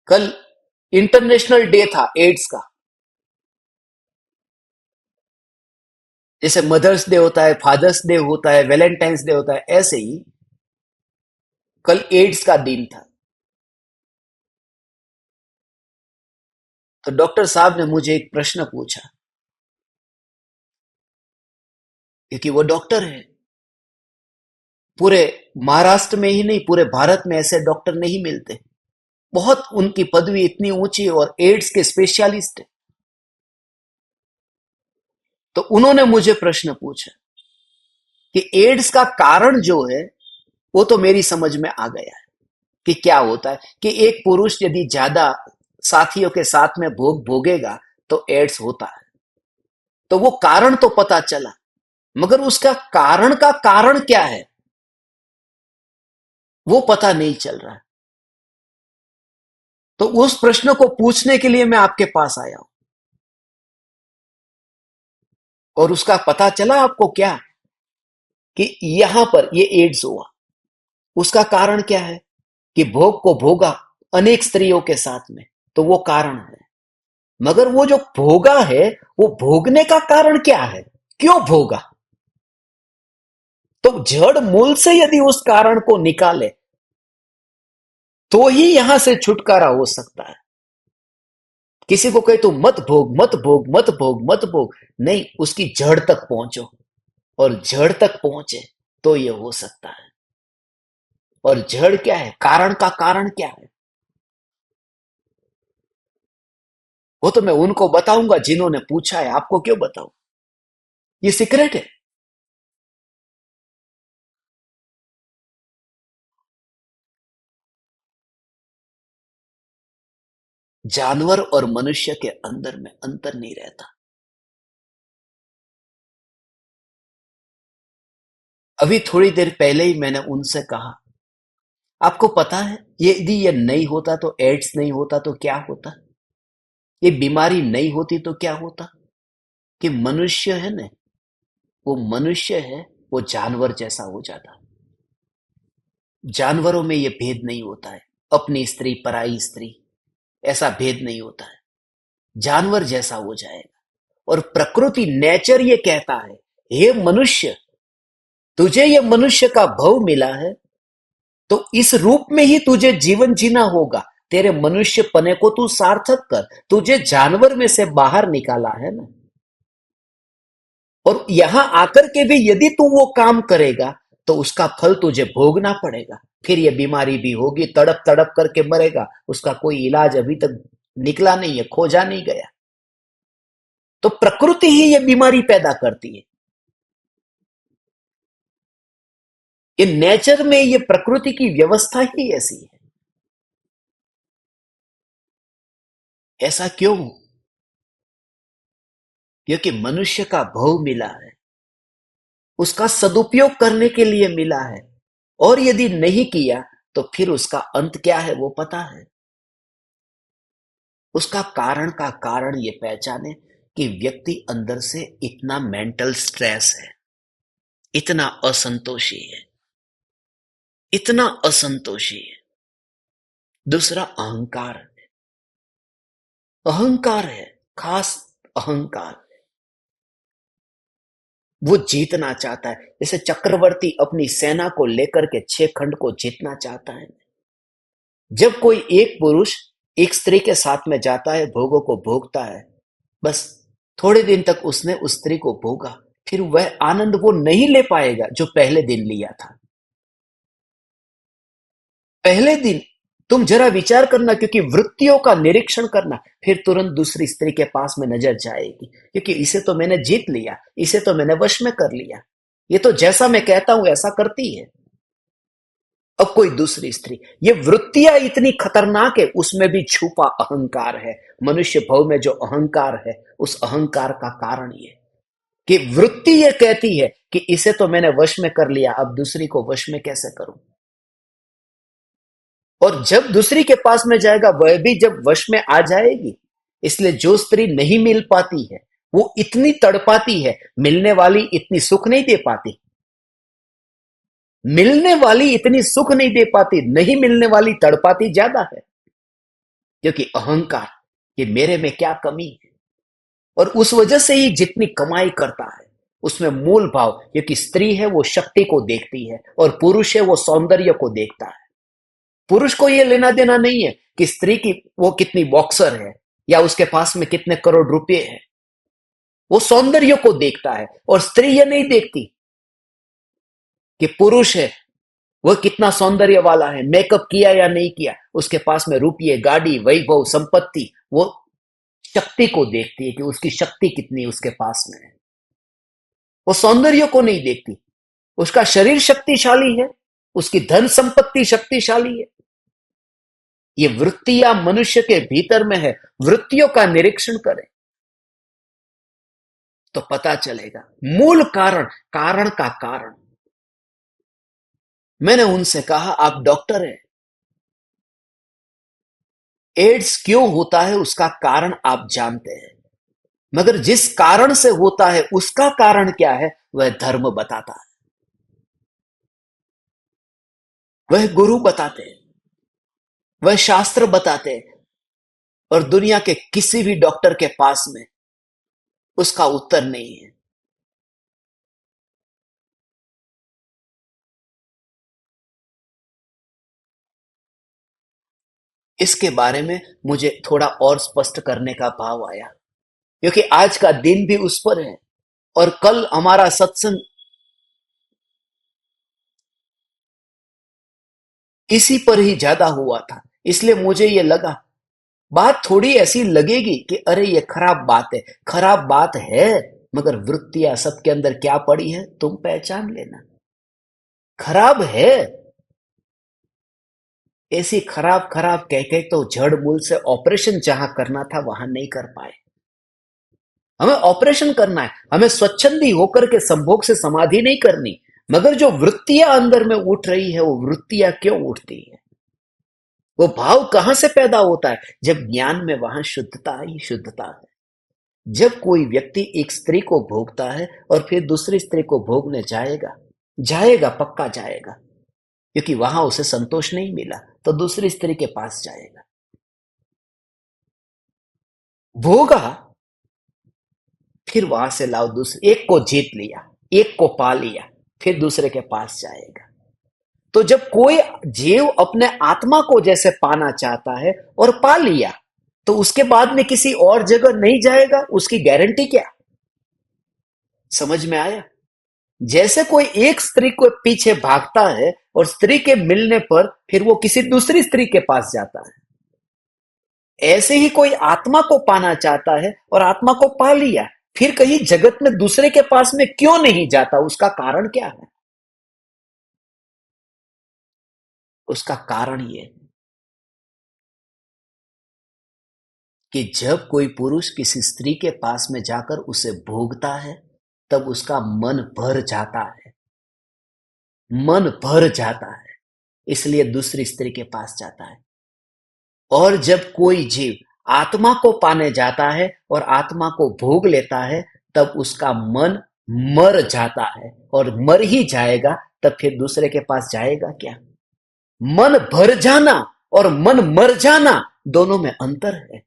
कल इंटरनेशनल डे था एड्स का। जैसे मदर्स डे होता है, फादर्स डे होता है, वैलेंटाइंस डे होता है, ऐसे ही कल एड्स का दिन था। तो डॉक्टर साहब ने मुझे एक प्रश्न पूछा, क्योंकि वो डॉक्टर है। पूरे महाराष्ट्र में ही नहीं, पूरे भारत में ऐसे डॉक्टर नहीं मिलते। बहुत, उनकी पदवी इतनी ऊंची है, और एड्स के स्पेशलिस्ट है। तो उन्होंने मुझे प्रश्न पूछा कि एड्स का कारण जो है, वो तो मेरी समझ में आ गया है कि क्या होता है। कि एक पुरुष यदि ज्यादा साथियों के साथ में भोग भोगेगा, तो एड्स होता है। तो वो कारण तो पता चला, मगर उसका कारण का कारण क्या है, वो पता नहीं चल रहा है। तो उस प्रश्न को पूछने के लिए मैं आपके पास आया हूं। और उसका पता चला आपको क्या, कि यहां पर ये एड्स हुआ। उसका कारण क्या है, कि भोग को भोगा अनेक स्त्रियों के साथ में, तो वो कारण है। मगर वो जो भोगा है, वो भोगने का कारण क्या है, क्यों भोगा? तो जड़ मूल से यदि उस कारण को निकाले, तो ही यहां से छुटकारा हो सकता है। किसी को कहे तो मत भोग, मत भोग, मत भोग, मत भोग, नहीं, उसकी जड़ तक पहुंचो। और जड़ तक पहुंचे तो ये हो सकता है। और जड़ क्या है, कारण का कारण क्या है? वो तो मैं उनको बताऊंगा जिन्होंने पूछा है, आपको क्यों बताऊं? ये सीक्रेट है। जानवर और मनुष्य के अंदर में अंतर नहीं रहता। अभी थोड़ी देर पहले ही मैंने उनसे कहा, आपको पता है ये यदि ये नहीं होता तो, एड्स नहीं होता तो क्या होता, ये बीमारी नहीं होती तो क्या होता, कि मनुष्य है ना, वो मनुष्य है, वो जानवर जैसा हो जाता। जानवरों में ये भेद नहीं होता है, अपनी स्त्री पराई स्त्री, ऐसा भेद नहीं होता है। जानवर जैसा हो जाएगा। और प्रकृति, नेचर ये कहता है, हे मनुष्य, तुझे ये मनुष्य का भव मिला है, तो इस रूप में ही तुझे जीवन जीना होगा। तेरे मनुष्य पने को तू सार्थक कर। तुझे जानवर में से बाहर निकाला है ना, और यहां आकर के भी यदि तू वो काम करेगा तो उसका फल तुझे भोगना पड़ेगा। फिर ये बीमारी भी होगी, तड़प तड़प करके मरेगा, उसका कोई इलाज अभी तक निकला नहीं है, खोजा नहीं गया। तो प्रकृति ही ये बीमारी पैदा करती है। ये नेचर में, ये प्रकृति की व्यवस्था ही ऐसी है। ऐसा क्यों? क्योंकि मनुष्य का भव मिला है, उसका सदुपयोग करने के लिए मिला है। और यदि नहीं किया तो फिर उसका अंत क्या है वो पता है। उसका कारण का कारण ये पहचाने कि व्यक्ति अंदर से इतना मेंटल स्ट्रेस है, इतना असंतोषी है, इतना असंतोषी है। दूसरा अहंकार। अहंकार है, खास अहंकार। वो जीतना चाहता है, जैसे चक्रवर्ती अपनी सेना को लेकर के 6 खंड को जीतना चाहता है। जब कोई एक पुरुष एक स्त्री के साथ में जाता है, भोगों को भोगता है, बस थोड़े दिन तक उसने उस स्त्री को भोगा, फिर वह आनंद वो नहीं ले पाएगा जो पहले दिन लिया था। पहले दिन तुम जरा विचार करना, क्योंकि वृत्तियों का निरीक्षण करना, फिर तुरंत दूसरी स्त्री के पास में नजर जाएगी, क्योंकि इसे तो मैंने जीत लिया, इसे तो मैंने वश में कर लिया, ये तो जैसा मैं कहता हूं ऐसा करती है। अब कोई दूसरी स्त्री, ये वृत्तियां इतनी खतरनाक है, उसमें भी छुपा अहंकार है। मनुष्य भव में जो अहंकार है, उस अहंकार का कारण ये कि वृत्ति ये कहती है कि इसे तो मैंने वश में कर लिया, अब दूसरी को वश में कैसे करूं। और जब दूसरी के पास में जाएगा, वह भी जब वश में आ जाएगी। इसलिए जो स्त्री नहीं मिल पाती है, वो इतनी तड़पाती है, मिलने वाली इतनी सुख नहीं दे पाती। मिलने वाली इतनी सुख नहीं दे पाती, नहीं मिलने वाली तड़पाती ज्यादा है। क्योंकि अहंकार, ये मेरे में क्या कमी है। और उस वजह से ही जितनी कमाई करता है, उसमें मूल भाव, क्योंकि स्त्री है वो शक्ति को देखती है और पुरुष है वो सौंदर्य को देखता है। पुरुष को ये लेना देना नहीं है कि स्त्री की वो कितनी बॉक्सर है या उसके पास में कितने करोड़ रुपए हैं। वो सौंदर्य को देखता है, और स्त्री ये नहीं देखती कि पुरुष है वह कितना सौंदर्य वाला है, मेकअप किया या नहीं किया, उसके पास में रुपये, गाड़ी, वैभव, संपत्ति। वो शक्ति को देखती है कि उसकी शक्ति कितनी उसके पास में है। वो सौंदर्य को नहीं देखती। उसका शरीर शक्तिशाली है, उसकी धन संपत्ति शक्तिशाली है। ये वृत्तियां मनुष्य के भीतर में है। वृत्तियों का निरीक्षण करें तो पता चलेगा मूल कारण, कारण का कारण। मैंने उनसे कहा, आप डॉक्टर हैं, एड्स क्यों होता है उसका कारण आप जानते हैं, मगर जिस कारण से होता है उसका कारण क्या है वह धर्म बताता है, वह गुरु बताते हैं, वह शास्त्र बताते हैं। और दुनिया के किसी भी डॉक्टर के पास में उसका उत्तर नहीं है। इसके बारे में मुझे थोड़ा और स्पष्ट करने का भाव आया, क्योंकि आज का दिन भी उस पर है, और कल हमारा सत्संग इसी पर ही ज्यादा हुआ था। इसलिए मुझे ये लगा बात थोड़ी ऐसी लगेगी कि अरे ये खराब बात है, खराब बात है, मगर वृत्तियां सबके अंदर क्या पड़ी है तुम पहचान लेना। खराब है, ऐसी खराब खराब कह के तो जड़ मूल से ऑपरेशन जहां करना था वहां नहीं कर पाए। हमें ऑपरेशन करना है, हमें स्वच्छंदी होकर के संभोग से समाधि नहीं करनी। मगर जो वृत्तियां अंदर में उठ रही है वो वृत्तियां क्यों उठती है, वो भाव कहां से पैदा होता है? जब ज्ञान में वहां शुद्धता ही शुद्धता है। जब कोई व्यक्ति एक स्त्री को भोगता है और फिर दूसरी स्त्री को भोगने जाएगा, जाएगा पक्का जाएगा, क्योंकि वहां उसे संतोष नहीं मिला तो दूसरी स्त्री के पास जाएगा, भोगा, फिर वहां से लाओ दूसरे, एक को जीत लिया, एक को पा लिया, फिर दूसरे के पास जाएगा। तो जब कोई जीव अपने आत्मा को जैसे पाना चाहता है और पा लिया, तो उसके बाद में किसी और जगह नहीं जाएगा, उसकी गारंटी क्या? समझ में आया? जैसे कोई एक स्त्री को पीछे भागता है और स्त्री के मिलने पर फिर वो किसी दूसरी स्त्री के पास जाता है, ऐसे ही कोई आत्मा को पाना चाहता है और आत्मा को पा लिया, फिर कहीं जगत में दूसरे के पास में क्यों नहीं जाता? उसका कारण क्या है? उसका कारण ये है कि जब कोई पुरुष किसी स्त्री के पास में जाकर उसे भोगता है, तब उसका मन भर जाता है, मन भर जाता है, इसलिए दूसरी स्त्री के पास जाता है। और जब कोई जीव आत्मा को पाने जाता है और आत्मा को भोग लेता है, तब उसका मन मर जाता है, और मर ही जाएगा, तब फिर दूसरे के पास जाएगा क्या? मन भर जाना और मन मर जाना दोनों में अंतर है,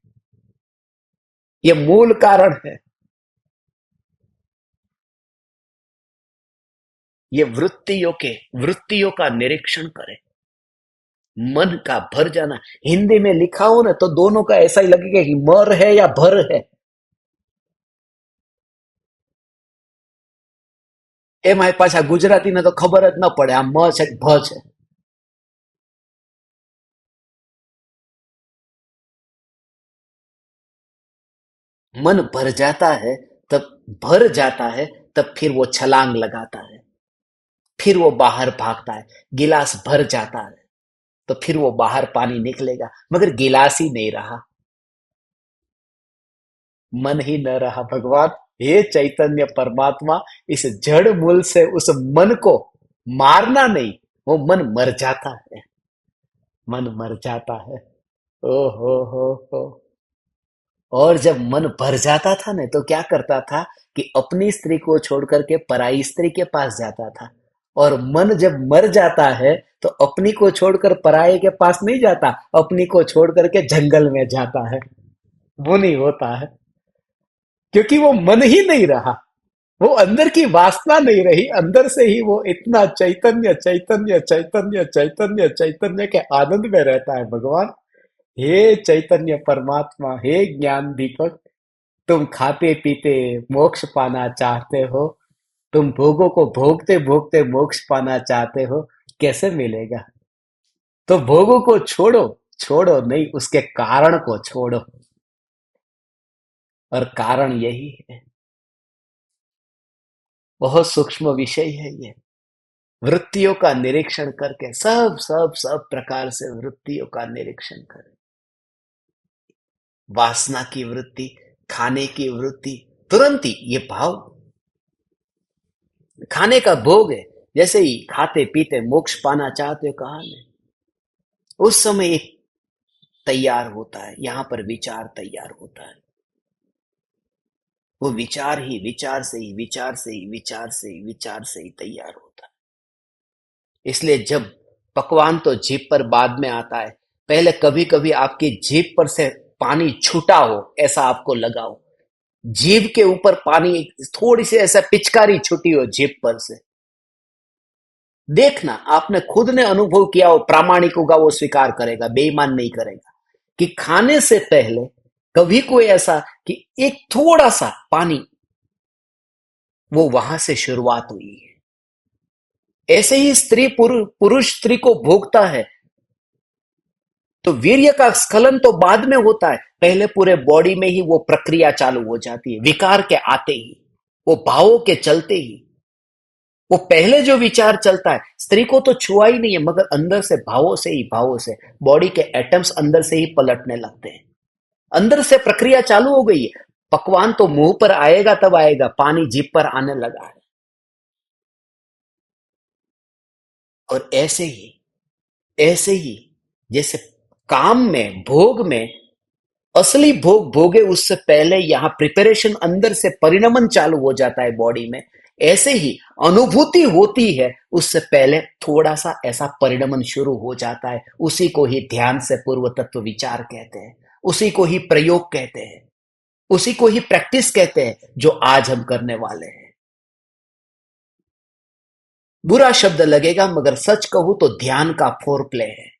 यह मूल कारण है। ये वृत्तियों का निरीक्षण करें। मन का भर जाना, हिंदी में लिखा हो ना तो दोनों का ऐसा ही लगेगा कि मर है या भर है। એમાંય પાછા ગુજરાતીને તો ખબર જ ન પડે આ મ છે કે ભ છે। मन भर जाता है, तब भर जाता है, तब फिर वो छलांग लगाता है, फिर वो बाहर भागता है। गिलास भर जाता है तो फिर वो बाहर पानी निकलेगा, मगर गिलास ही नहीं रहा, मन ही न रहा। भगवान, हे चैतन्य परमात्मा, इस जड़ मूल से उस मन को मारना नहीं, वो मन मर जाता है, मन मर जाता है। ओ हो। और जब मन भर जाता था ना तो क्या करता था कि अपनी स्त्री को छोड़ करके पराई स्त्री के पास जाता था। और मन जब मर जाता है तो अपनी को छोड़कर पराये के पास नहीं जाता, अपनी को छोड़ करके जंगल में जाता है। वो नहीं होता है, क्योंकि वो मन ही नहीं रहा, वो अंदर की वासना नहीं रही, अंदर से ही वो इतना चैतन्य चैतन्य चैतन्य चैतन्य चैतन्य के आनंद में रहता है। भगवान, हे चैतन्य परमात्मा, हे ज्ञान दीपक, तुम खाते पीते मोक्ष पाना चाहते हो, तुम भोगों को भोगते भोगते मोक्ष पाना चाहते हो, कैसे मिलेगा? तो भोगों को छोड़ो, छोड़ो नहीं, उसके कारण को छोड़ो। और कारण यही है, बहुत सूक्ष्म विषय है ये। वृत्तियों का निरीक्षण करके सब सब सब प्रकार से वृत्तियों का निरीक्षण करें। वासना की वृत्ति, खाने की वृत्ति, तुरंत ही ये भाव, खाने का भोग है, जैसे ही खाते पीते मोक्ष पाना चाहते हो, कहा नहीं, उस समय एक तैयार होता है, यहां पर विचार तैयार होता है। वो विचार ही विचार से ही विचार से ही विचार से ही विचार से ही तैयार होता है। इसलिए जब पकवान तो जीभ पर बाद में आता है, पहले कभी कभी आपकी जीभ पर से पानी छूटा हो, ऐसा आपको लगा हो, जीभ के ऊपर पानी थोड़ी सी ऐसा पिचकारी छुटी हो जीभ पर से, देखना, आपने खुद ने अनुभव किया हो, प्रामाणिक होगा वो स्वीकार करेगा, बेईमान नहीं करेगा, कि खाने से पहले कभी कोई ऐसा कि एक थोड़ा सा पानी, वो वहां से शुरुआत हुई है। ऐसे ही स्त्री पुरुष स्त्री को भोगता है, तो वीर्य का स्खलन तो बाद में होता है, पहले पूरे बॉडी में ही वो प्रक्रिया चालू हो जाती है, विकार के आते ही, वो भावों के चलते ही। वो पहले जो विचार चलता है, स्त्री को तो छुआ ही नहीं है, मगर अंदर से भावों से बॉडी के एटम्स अंदर से ही पलटने लगते हैं। अंदर से प्रक्रिया चालू हो गई है। पकवान तो मुंह पर आएगा तब आएगा, पानी जीभ पर आने लगा है। और ऐसे ही जैसे काम में, भोग में, असली भोग भोगे उससे पहले यहां प्रिपरेशन अंदर से परिणमन चालू हो जाता है बॉडी में। ऐसे ही अनुभूति होती है, उससे पहले थोड़ा सा ऐसा परिणमन शुरू हो जाता है। उसी को ही ध्यान से पूर्व तत्व विचार कहते हैं, उसी को ही प्रयोग कहते हैं, उसी को ही प्रैक्टिस कहते हैं, जो आज हम करने वाले हैं। बुरा शब्द लगेगा, मगर सच कहूं तो ध्यान का फोर प्ले है,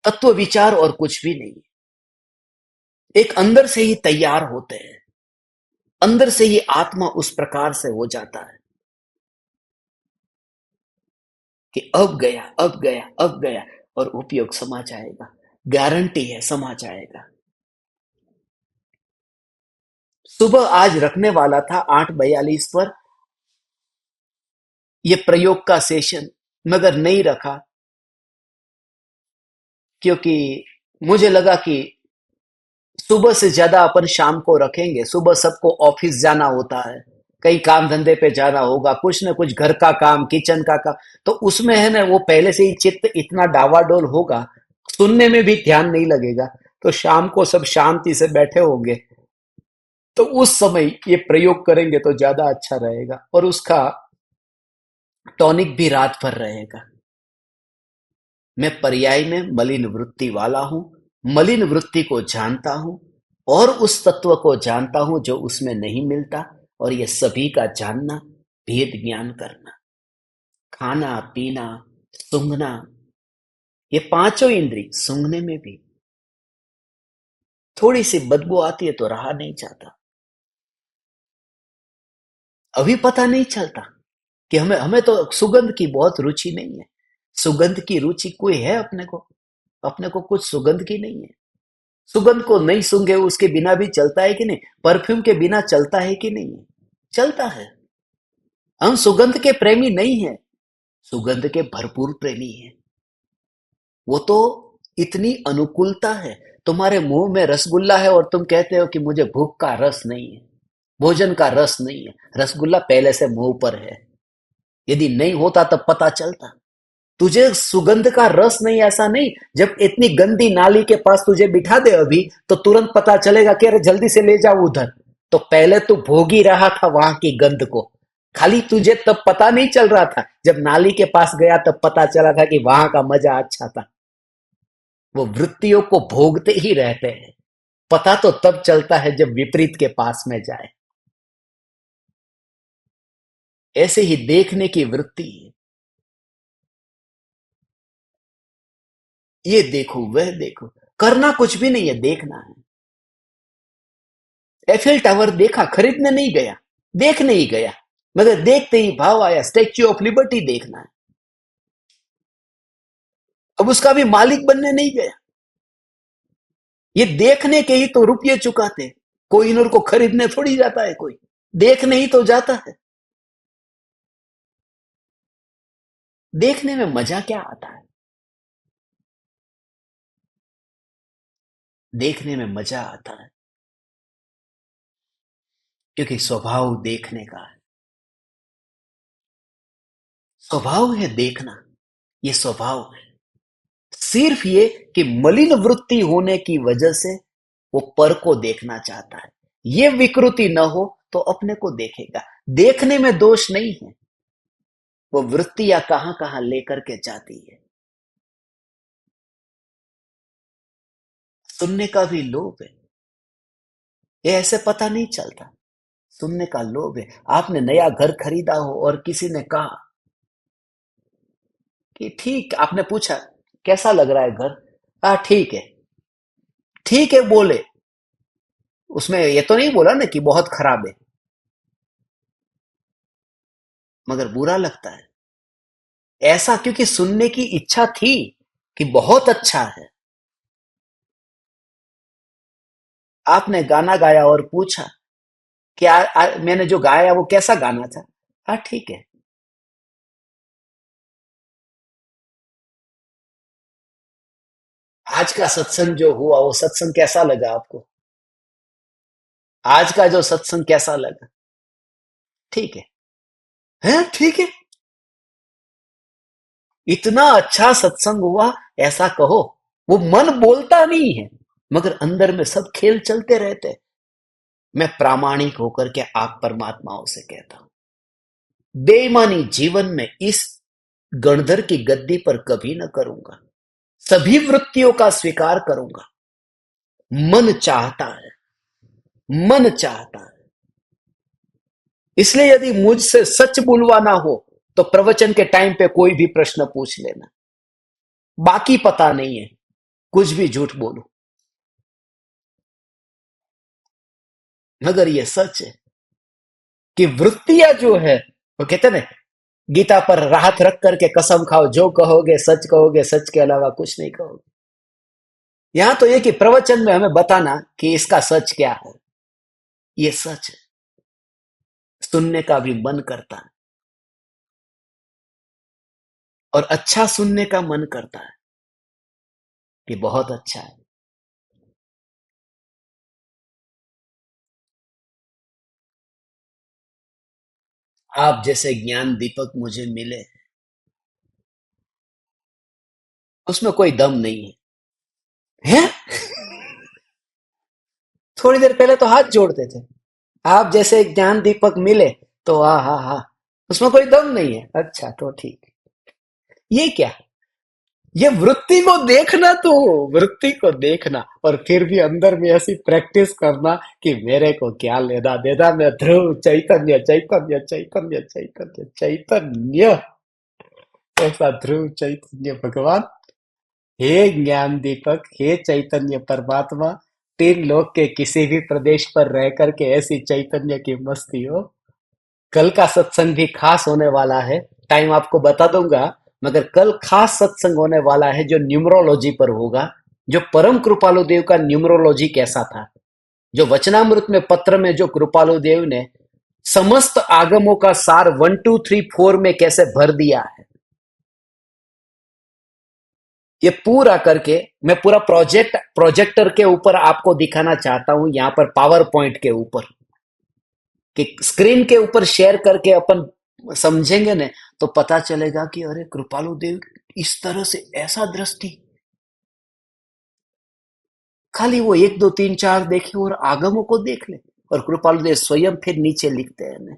तत्व विचार और कुछ भी नहीं। एक अंदर से ही तैयार होते हैं, अंदर से ही आत्मा उस प्रकार से हो जाता है कि अब गया और उपयोग समा जाएगा। गारंटी है, समा जाएगा। सुबह आज रखने वाला था 8:42 पर यह प्रयोग का सेशन, मगर नहीं रखा, क्योंकि मुझे लगा कि सुबह से ज्यादा अपन शाम को रखेंगे। सुबह सबको ऑफिस जाना होता है, कई काम धंधे पे जाना होगा, कुछ न कुछ घर का काम, किचन का काम, तो उसमें है ना वो पहले से ही चित्त इतना डावाडोल होगा, सुनने में भी ध्यान नहीं लगेगा। तो शाम को सब शांति से बैठे होंगे, तो उस समय ये प्रयोग करेंगे तो ज्यादा अच्छा रहेगा, और उसका टॉनिक भी रात भर रहेगा। मैं पर्याय में मलिन वृत्ति वाला हूं, मलिन वृत्ति को जानता हूं, और उस तत्व को जानता हूं जो उसमें नहीं मिलता। और ये सभी का जानना, भेद ज्ञान करना, खाना पीना, सूंघना, ये पांचों इंद्री, सूंघने में भी थोड़ी सी बदबू आती है तो रहा नहीं जाता। अभी पता नहीं चलता कि हमें हमें तो सुगंध की बहुत रुचि नहीं है। सुगंध की रुचि कोई है अपने को? अपने को कुछ सुगंध की नहीं है। सुगंध को नहीं सूंघे उसके बिना भी चलता है कि नहीं? परफ्यूम के बिना चलता है कि नहीं? चलता है। हम सुगंध के प्रेमी नहीं है, सुगंध के भरपूर प्रेमी हैं। वो तो इतनी अनुकूलता है। तुम्हारे मुंह में रसगुल्ला है और तुम कहते हो कि मुझे भूख का रस नहीं है, भोजन का रस नहीं है। रसगुल्ला पहले से मुंह पर है, यदि नहीं होता तब पता चलता। तुझे सुगंध का रस नहीं, ऐसा नहीं। जब इतनी गंदी नाली के पास तुझे बिठा दे अभी, तो तुरंत पता चलेगा कि अरे जल्दी से ले जाओ उधर। तो पहले तू भोग ही रहा था वहां की गंध को, खाली तुझे तब पता नहीं चल रहा था। जब नाली के पास गया तब पता चला था कि वहां का मजा अच्छा था। वो वृत्तियों को भोगते ही रहते हैं, पता तो तब चलता है जब विपरीत के पास में जाए। ऐसे ही देखने की वृत्ति, ये देखो वह देखो, करना कुछ भी नहीं है, देखना है। एफिल टावर देखा, खरीदने नहीं गया, देखने ही गया, मगर देखते ही भाव आया। स्टैच्यू ऑफ लिबर्टी देखना है, अब उसका भी मालिक बनने नहीं गया। ये देखने के ही तो रुपये चुकाते, कोई इन्हों को खरीदने थोड़ी जाता है, कोई देखने ही तो जाता है। देखने में मजा क्या आता है? देखने में मजा आता है क्योंकि स्वभाव देखने का है। स्वभाव है देखना, ये स्वभाव है। सिर्फ ये कि मलिन वृत्ति होने की वजह से वो पर को देखना चाहता है। ये विकृति न हो तो अपने को देखेगा। देखने में दोष नहीं है, वो वृत्तियां कहां कहां लेकर के जाती है। सुनने का भी लोभ है, ये ऐसे पता नहीं चलता। सुनने का लोभ है। आपने नया घर खरीदा हो और किसी ने कहा कि ठीक, आपने पूछा कैसा लग रहा है घर? हाँ ठीक है, ठीक है बोले, उसमें ये तो नहीं बोला ना कि बहुत खराब है, मगर बुरा लगता है। ऐसा क्योंकि सुनने की इच्छा थी, कि बहुत अच्छा है। आपने गाना गाया और पूछा कि मैंने जो गाया वो कैसा गाना था। हाँ ठीक है। आज का सत्संग जो हुआ वो सत्संग कैसा लगा आपको? आज का जो सत्संग कैसा लगा? ठीक है। हैं ठीक है। इतना अच्छा सत्संग हुआ, ऐसा कहो। वो मन बोलता नहीं है, मगर अंदर में सब खेल चलते रहते हैं। मैं प्रामाणिक होकर के आप परमात्माओं से कहता हूं, बेईमानी जीवन में इस गणधर की गद्दी पर कभी न करूंगा। सभी वृत्तियों का स्वीकार करूंगा। मन चाहता है, मन चाहता है। इसलिए यदि मुझसे सच बुलवाना हो तो प्रवचन के टाइम पे कोई भी प्रश्न पूछ लेना। बाकी पता नहीं है, कुछ भी झूठ बोलो, मगर ये सच है कि वृत्तियां जो है, वो कहते हैं ना, गीता पर राहत रख करके कसम खाओ, जो कहोगे सच के अलावा कुछ नहीं कहोगे। यहां तो ये कि प्रवचन में हमें बताना कि इसका सच क्या है। ये सच है। सुनने का भी मन करता है, और अच्छा सुनने का मन करता है कि बहुत अच्छा है। आप जैसे ज्ञान दीपक मुझे मिले, उसमें कोई दम नहीं है। हैं? थोड़ी देर पहले तो हाथ जोड़ते थे। आप जैसे ज्ञान दीपक मिले तो हा, उसमें कोई दम नहीं है। अच्छा तो ठीक। ये क्या? ये वृत्ति को देखना, तो वृत्ति को देखना और फिर भी अंदर में ऐसी प्रैक्टिस करना कि मेरे को क्या लेना देना, मैं ध्रुव चैतन्य चैतन्य चैतन्य चैतन्य चैतन्य, ऐसा ध्रुव चैतन्य भगवान। हे ज्ञान दीपक, हे चैतन्य परमात्मा, तीन लोक के किसी भी प्रदेश पर रह करके ऐसी चैतन्य की मस्ती हो। कल का सत्संग भी खास होने वाला है, टाइम आपको बता दूंगा। मगर कल खास सत्संग होने वाला है जो न्यूमरोलॉजी पर होगा। जो परम कृपालु देव का न्यूमरोलॉजी कैसा था, जो वचनामृत में पत्र में जो कृपालु देव ने समस्त आगमों का सार 1 2 3 4 में कैसे भर दिया है, ये पूरा करके मैं पूरा प्रोजेक्टर के ऊपर आपको दिखाना चाहता हूं, यहां पर पावर पॉइंट के ऊपर, कि स्क्रीन के ऊपर शेयर करके अपन समझेंगे ना, तो पता चलेगा कि अरे कृपालु देव इस तरह से ऐसा दृष्टि। खाली वो 1 2 3 4 देखे और आगमों को देख ले, और कृपालु देव स्वयं फिर नीचे लिखते हैं ना,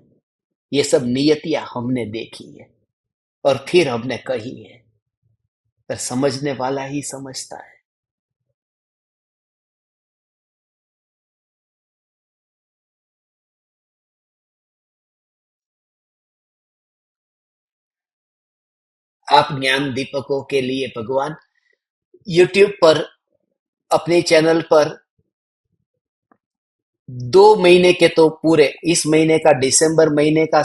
ये सब नियतियां हमने देखी है और फिर हमने कही है, पर समझने वाला ही समझता है। आप ज्ञान दीपकों के लिए भगवान यूट्यूब पर अपने चैनल पर 2 महीने के तो पूरे, इस महीने का दिसंबर महीने का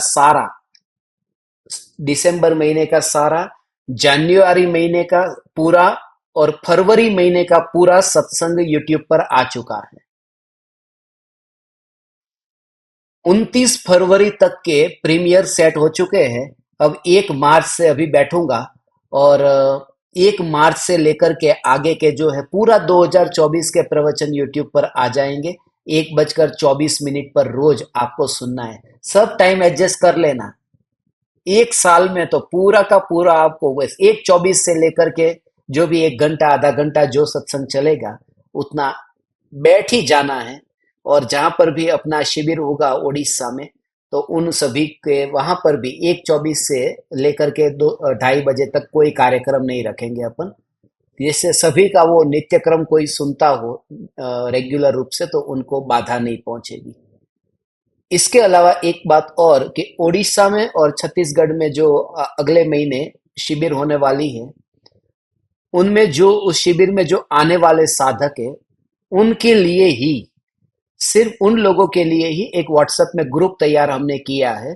सारा, जनवरी महीने का पूरा, और फरवरी महीने का पूरा सत्संग यूट्यूब पर आ चुका है। 29 फरवरी तक के प्रीमियर सेट हो चुके हैं। अब 1 मार्च से अभी बैठूंगा, और 1 मार्च से लेकर के आगे के जो है पूरा 2024 के प्रवचन यूट्यूब पर आ जाएंगे। 1:24 पर रोज आपको सुनना है। सब टाइम एडजस्ट कर लेना। 1 साल में तो पूरा का पूरा आपको बस 1:24 से लेकर के जो भी 1 घंटा आधा घंटा जो सत्संग चलेगा, उतना बैठ ही जाना है। और जहां पर भी अपना शिविर होगा उड़ीसा में, तो उन सभी के वहां पर भी 1:24 से लेकर के 2 2:30 बजे तक कोई कार्यक्रम नहीं रखेंगे अपन, जिससे सभी का वो नित्य क्रम कोई सुनता हो रेगुलर रूप से, तो उनको बाधा नहीं पहुंचेगी। इसके अलावा एक बात और कि उड़ीसा में और छत्तीसगढ़ में जो अगले महीने शिविर होने वाली है, उनमें जो उस शिविर में जो आने वाले साधक है, उनके लिए ही, सिर्फ उन लोगों के लिए ही एक व्हाट्सएप में ग्रुप तैयार हमने किया है।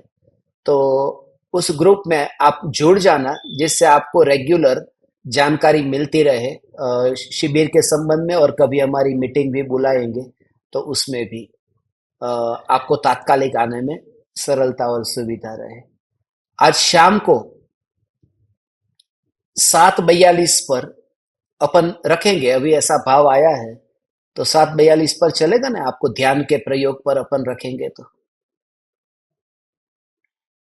तो उस ग्रुप में आप जुड़ जाना, जिससे आपको रेगुलर जानकारी मिलती रहे शिविर के संबंध में, और कभी हमारी मीटिंग भी बुलाएंगे तो उसमें भी आपको तात्कालिक आने में सरलता और सुविधा रहे। आज शाम को 7:42 पर अपन रखेंगे, अभी ऐसा भाव आया है, तो 7:42 पर चलेगा ना? आपको ध्यान के प्रयोग पर अपन रखेंगे तो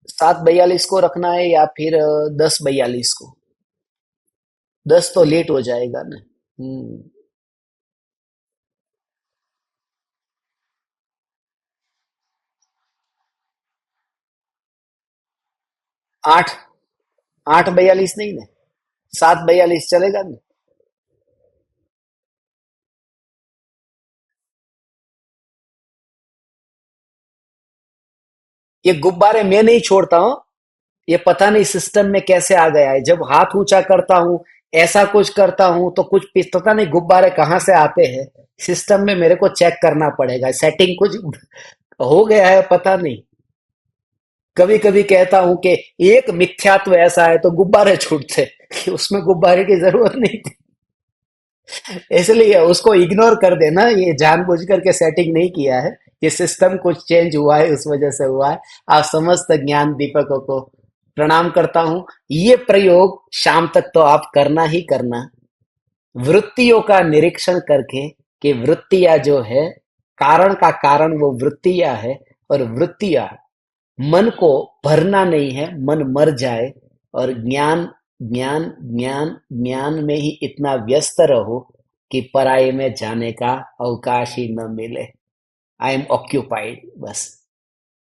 7:42 को रखना है या फिर 10:42 को? 10 तो लेट हो जाएगा ना। 8, 8:42 नहीं ना, 7:42 चलेगा ना? ये गुब्बारे मैं नहीं छोड़ता हूँ, ये पता नहीं सिस्टम में कैसे आ गया है। जब हाथ ऊंचा करता हूँ, ऐसा कुछ करता हूँ, तो कुछ पता नहीं गुब्बारे कहाँ से आते हैं। सिस्टम में मेरे को चेक करना पड़ेगा, सेटिंग कुछ हो गया है पता नहीं। कभी कभी कहता हूं कि एक मिथ्यात्व ऐसा है तो गुब्बारे छूटते, कि उसमें गुब्बारे की जरूरत नहीं थी, इसलिए उसको इग्नोर कर देना। ये जानबूझ करके सेटिंग नहीं किया है, ये सिस्टम कुछ चेंज हुआ है, उस वजह से हुआ है। आप समस्त ज्ञान दीपकों को प्रणाम करता हूं। ये प्रयोग शाम तक तो आप करना ही करना, वृत्तियों का निरीक्षण करके, कि वृत्तियां जो है, कारण का कारण वो वृत्तियां है, और वृत्तियां मन को भरना नहीं है, मन मर जाए, और ज्ञान ज्ञान ज्ञान ज्ञान में ही इतना व्यस्त रहो कि पराये में जाने का अवकाश ही न मिले। आई एम ऑक्यूपाइड, बस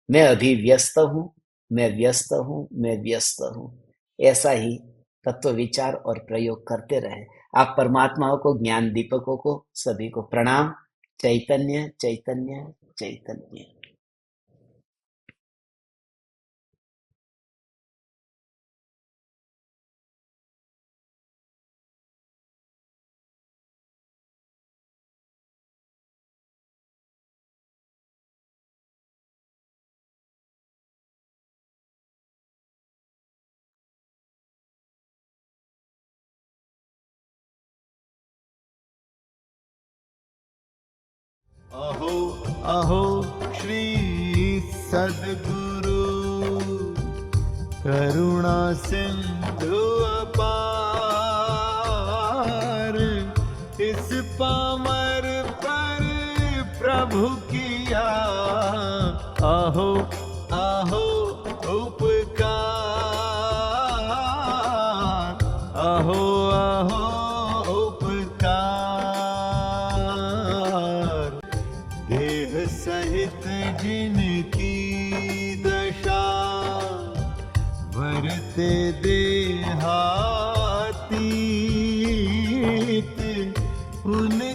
मैं अभी व्यस्त हूँ, मैं व्यस्त हूँ, मैं व्यस्त हूँ। ऐसा ही तत्व विचार और प्रयोग करते रहे। आप परमात्माओं को, ज्ञान दीपकों को, सभी को प्रणाम। चैतन्य चैतन्य चैतन्य। अहो अहो श्री सद्गुरु करुणा सिंधु अपार, इस पामर पर प्रभु किया आहो आहो उपकार, आहो आहो उपकार। देह सहित जिनकी दशा, वरते देहातीत, उन्हें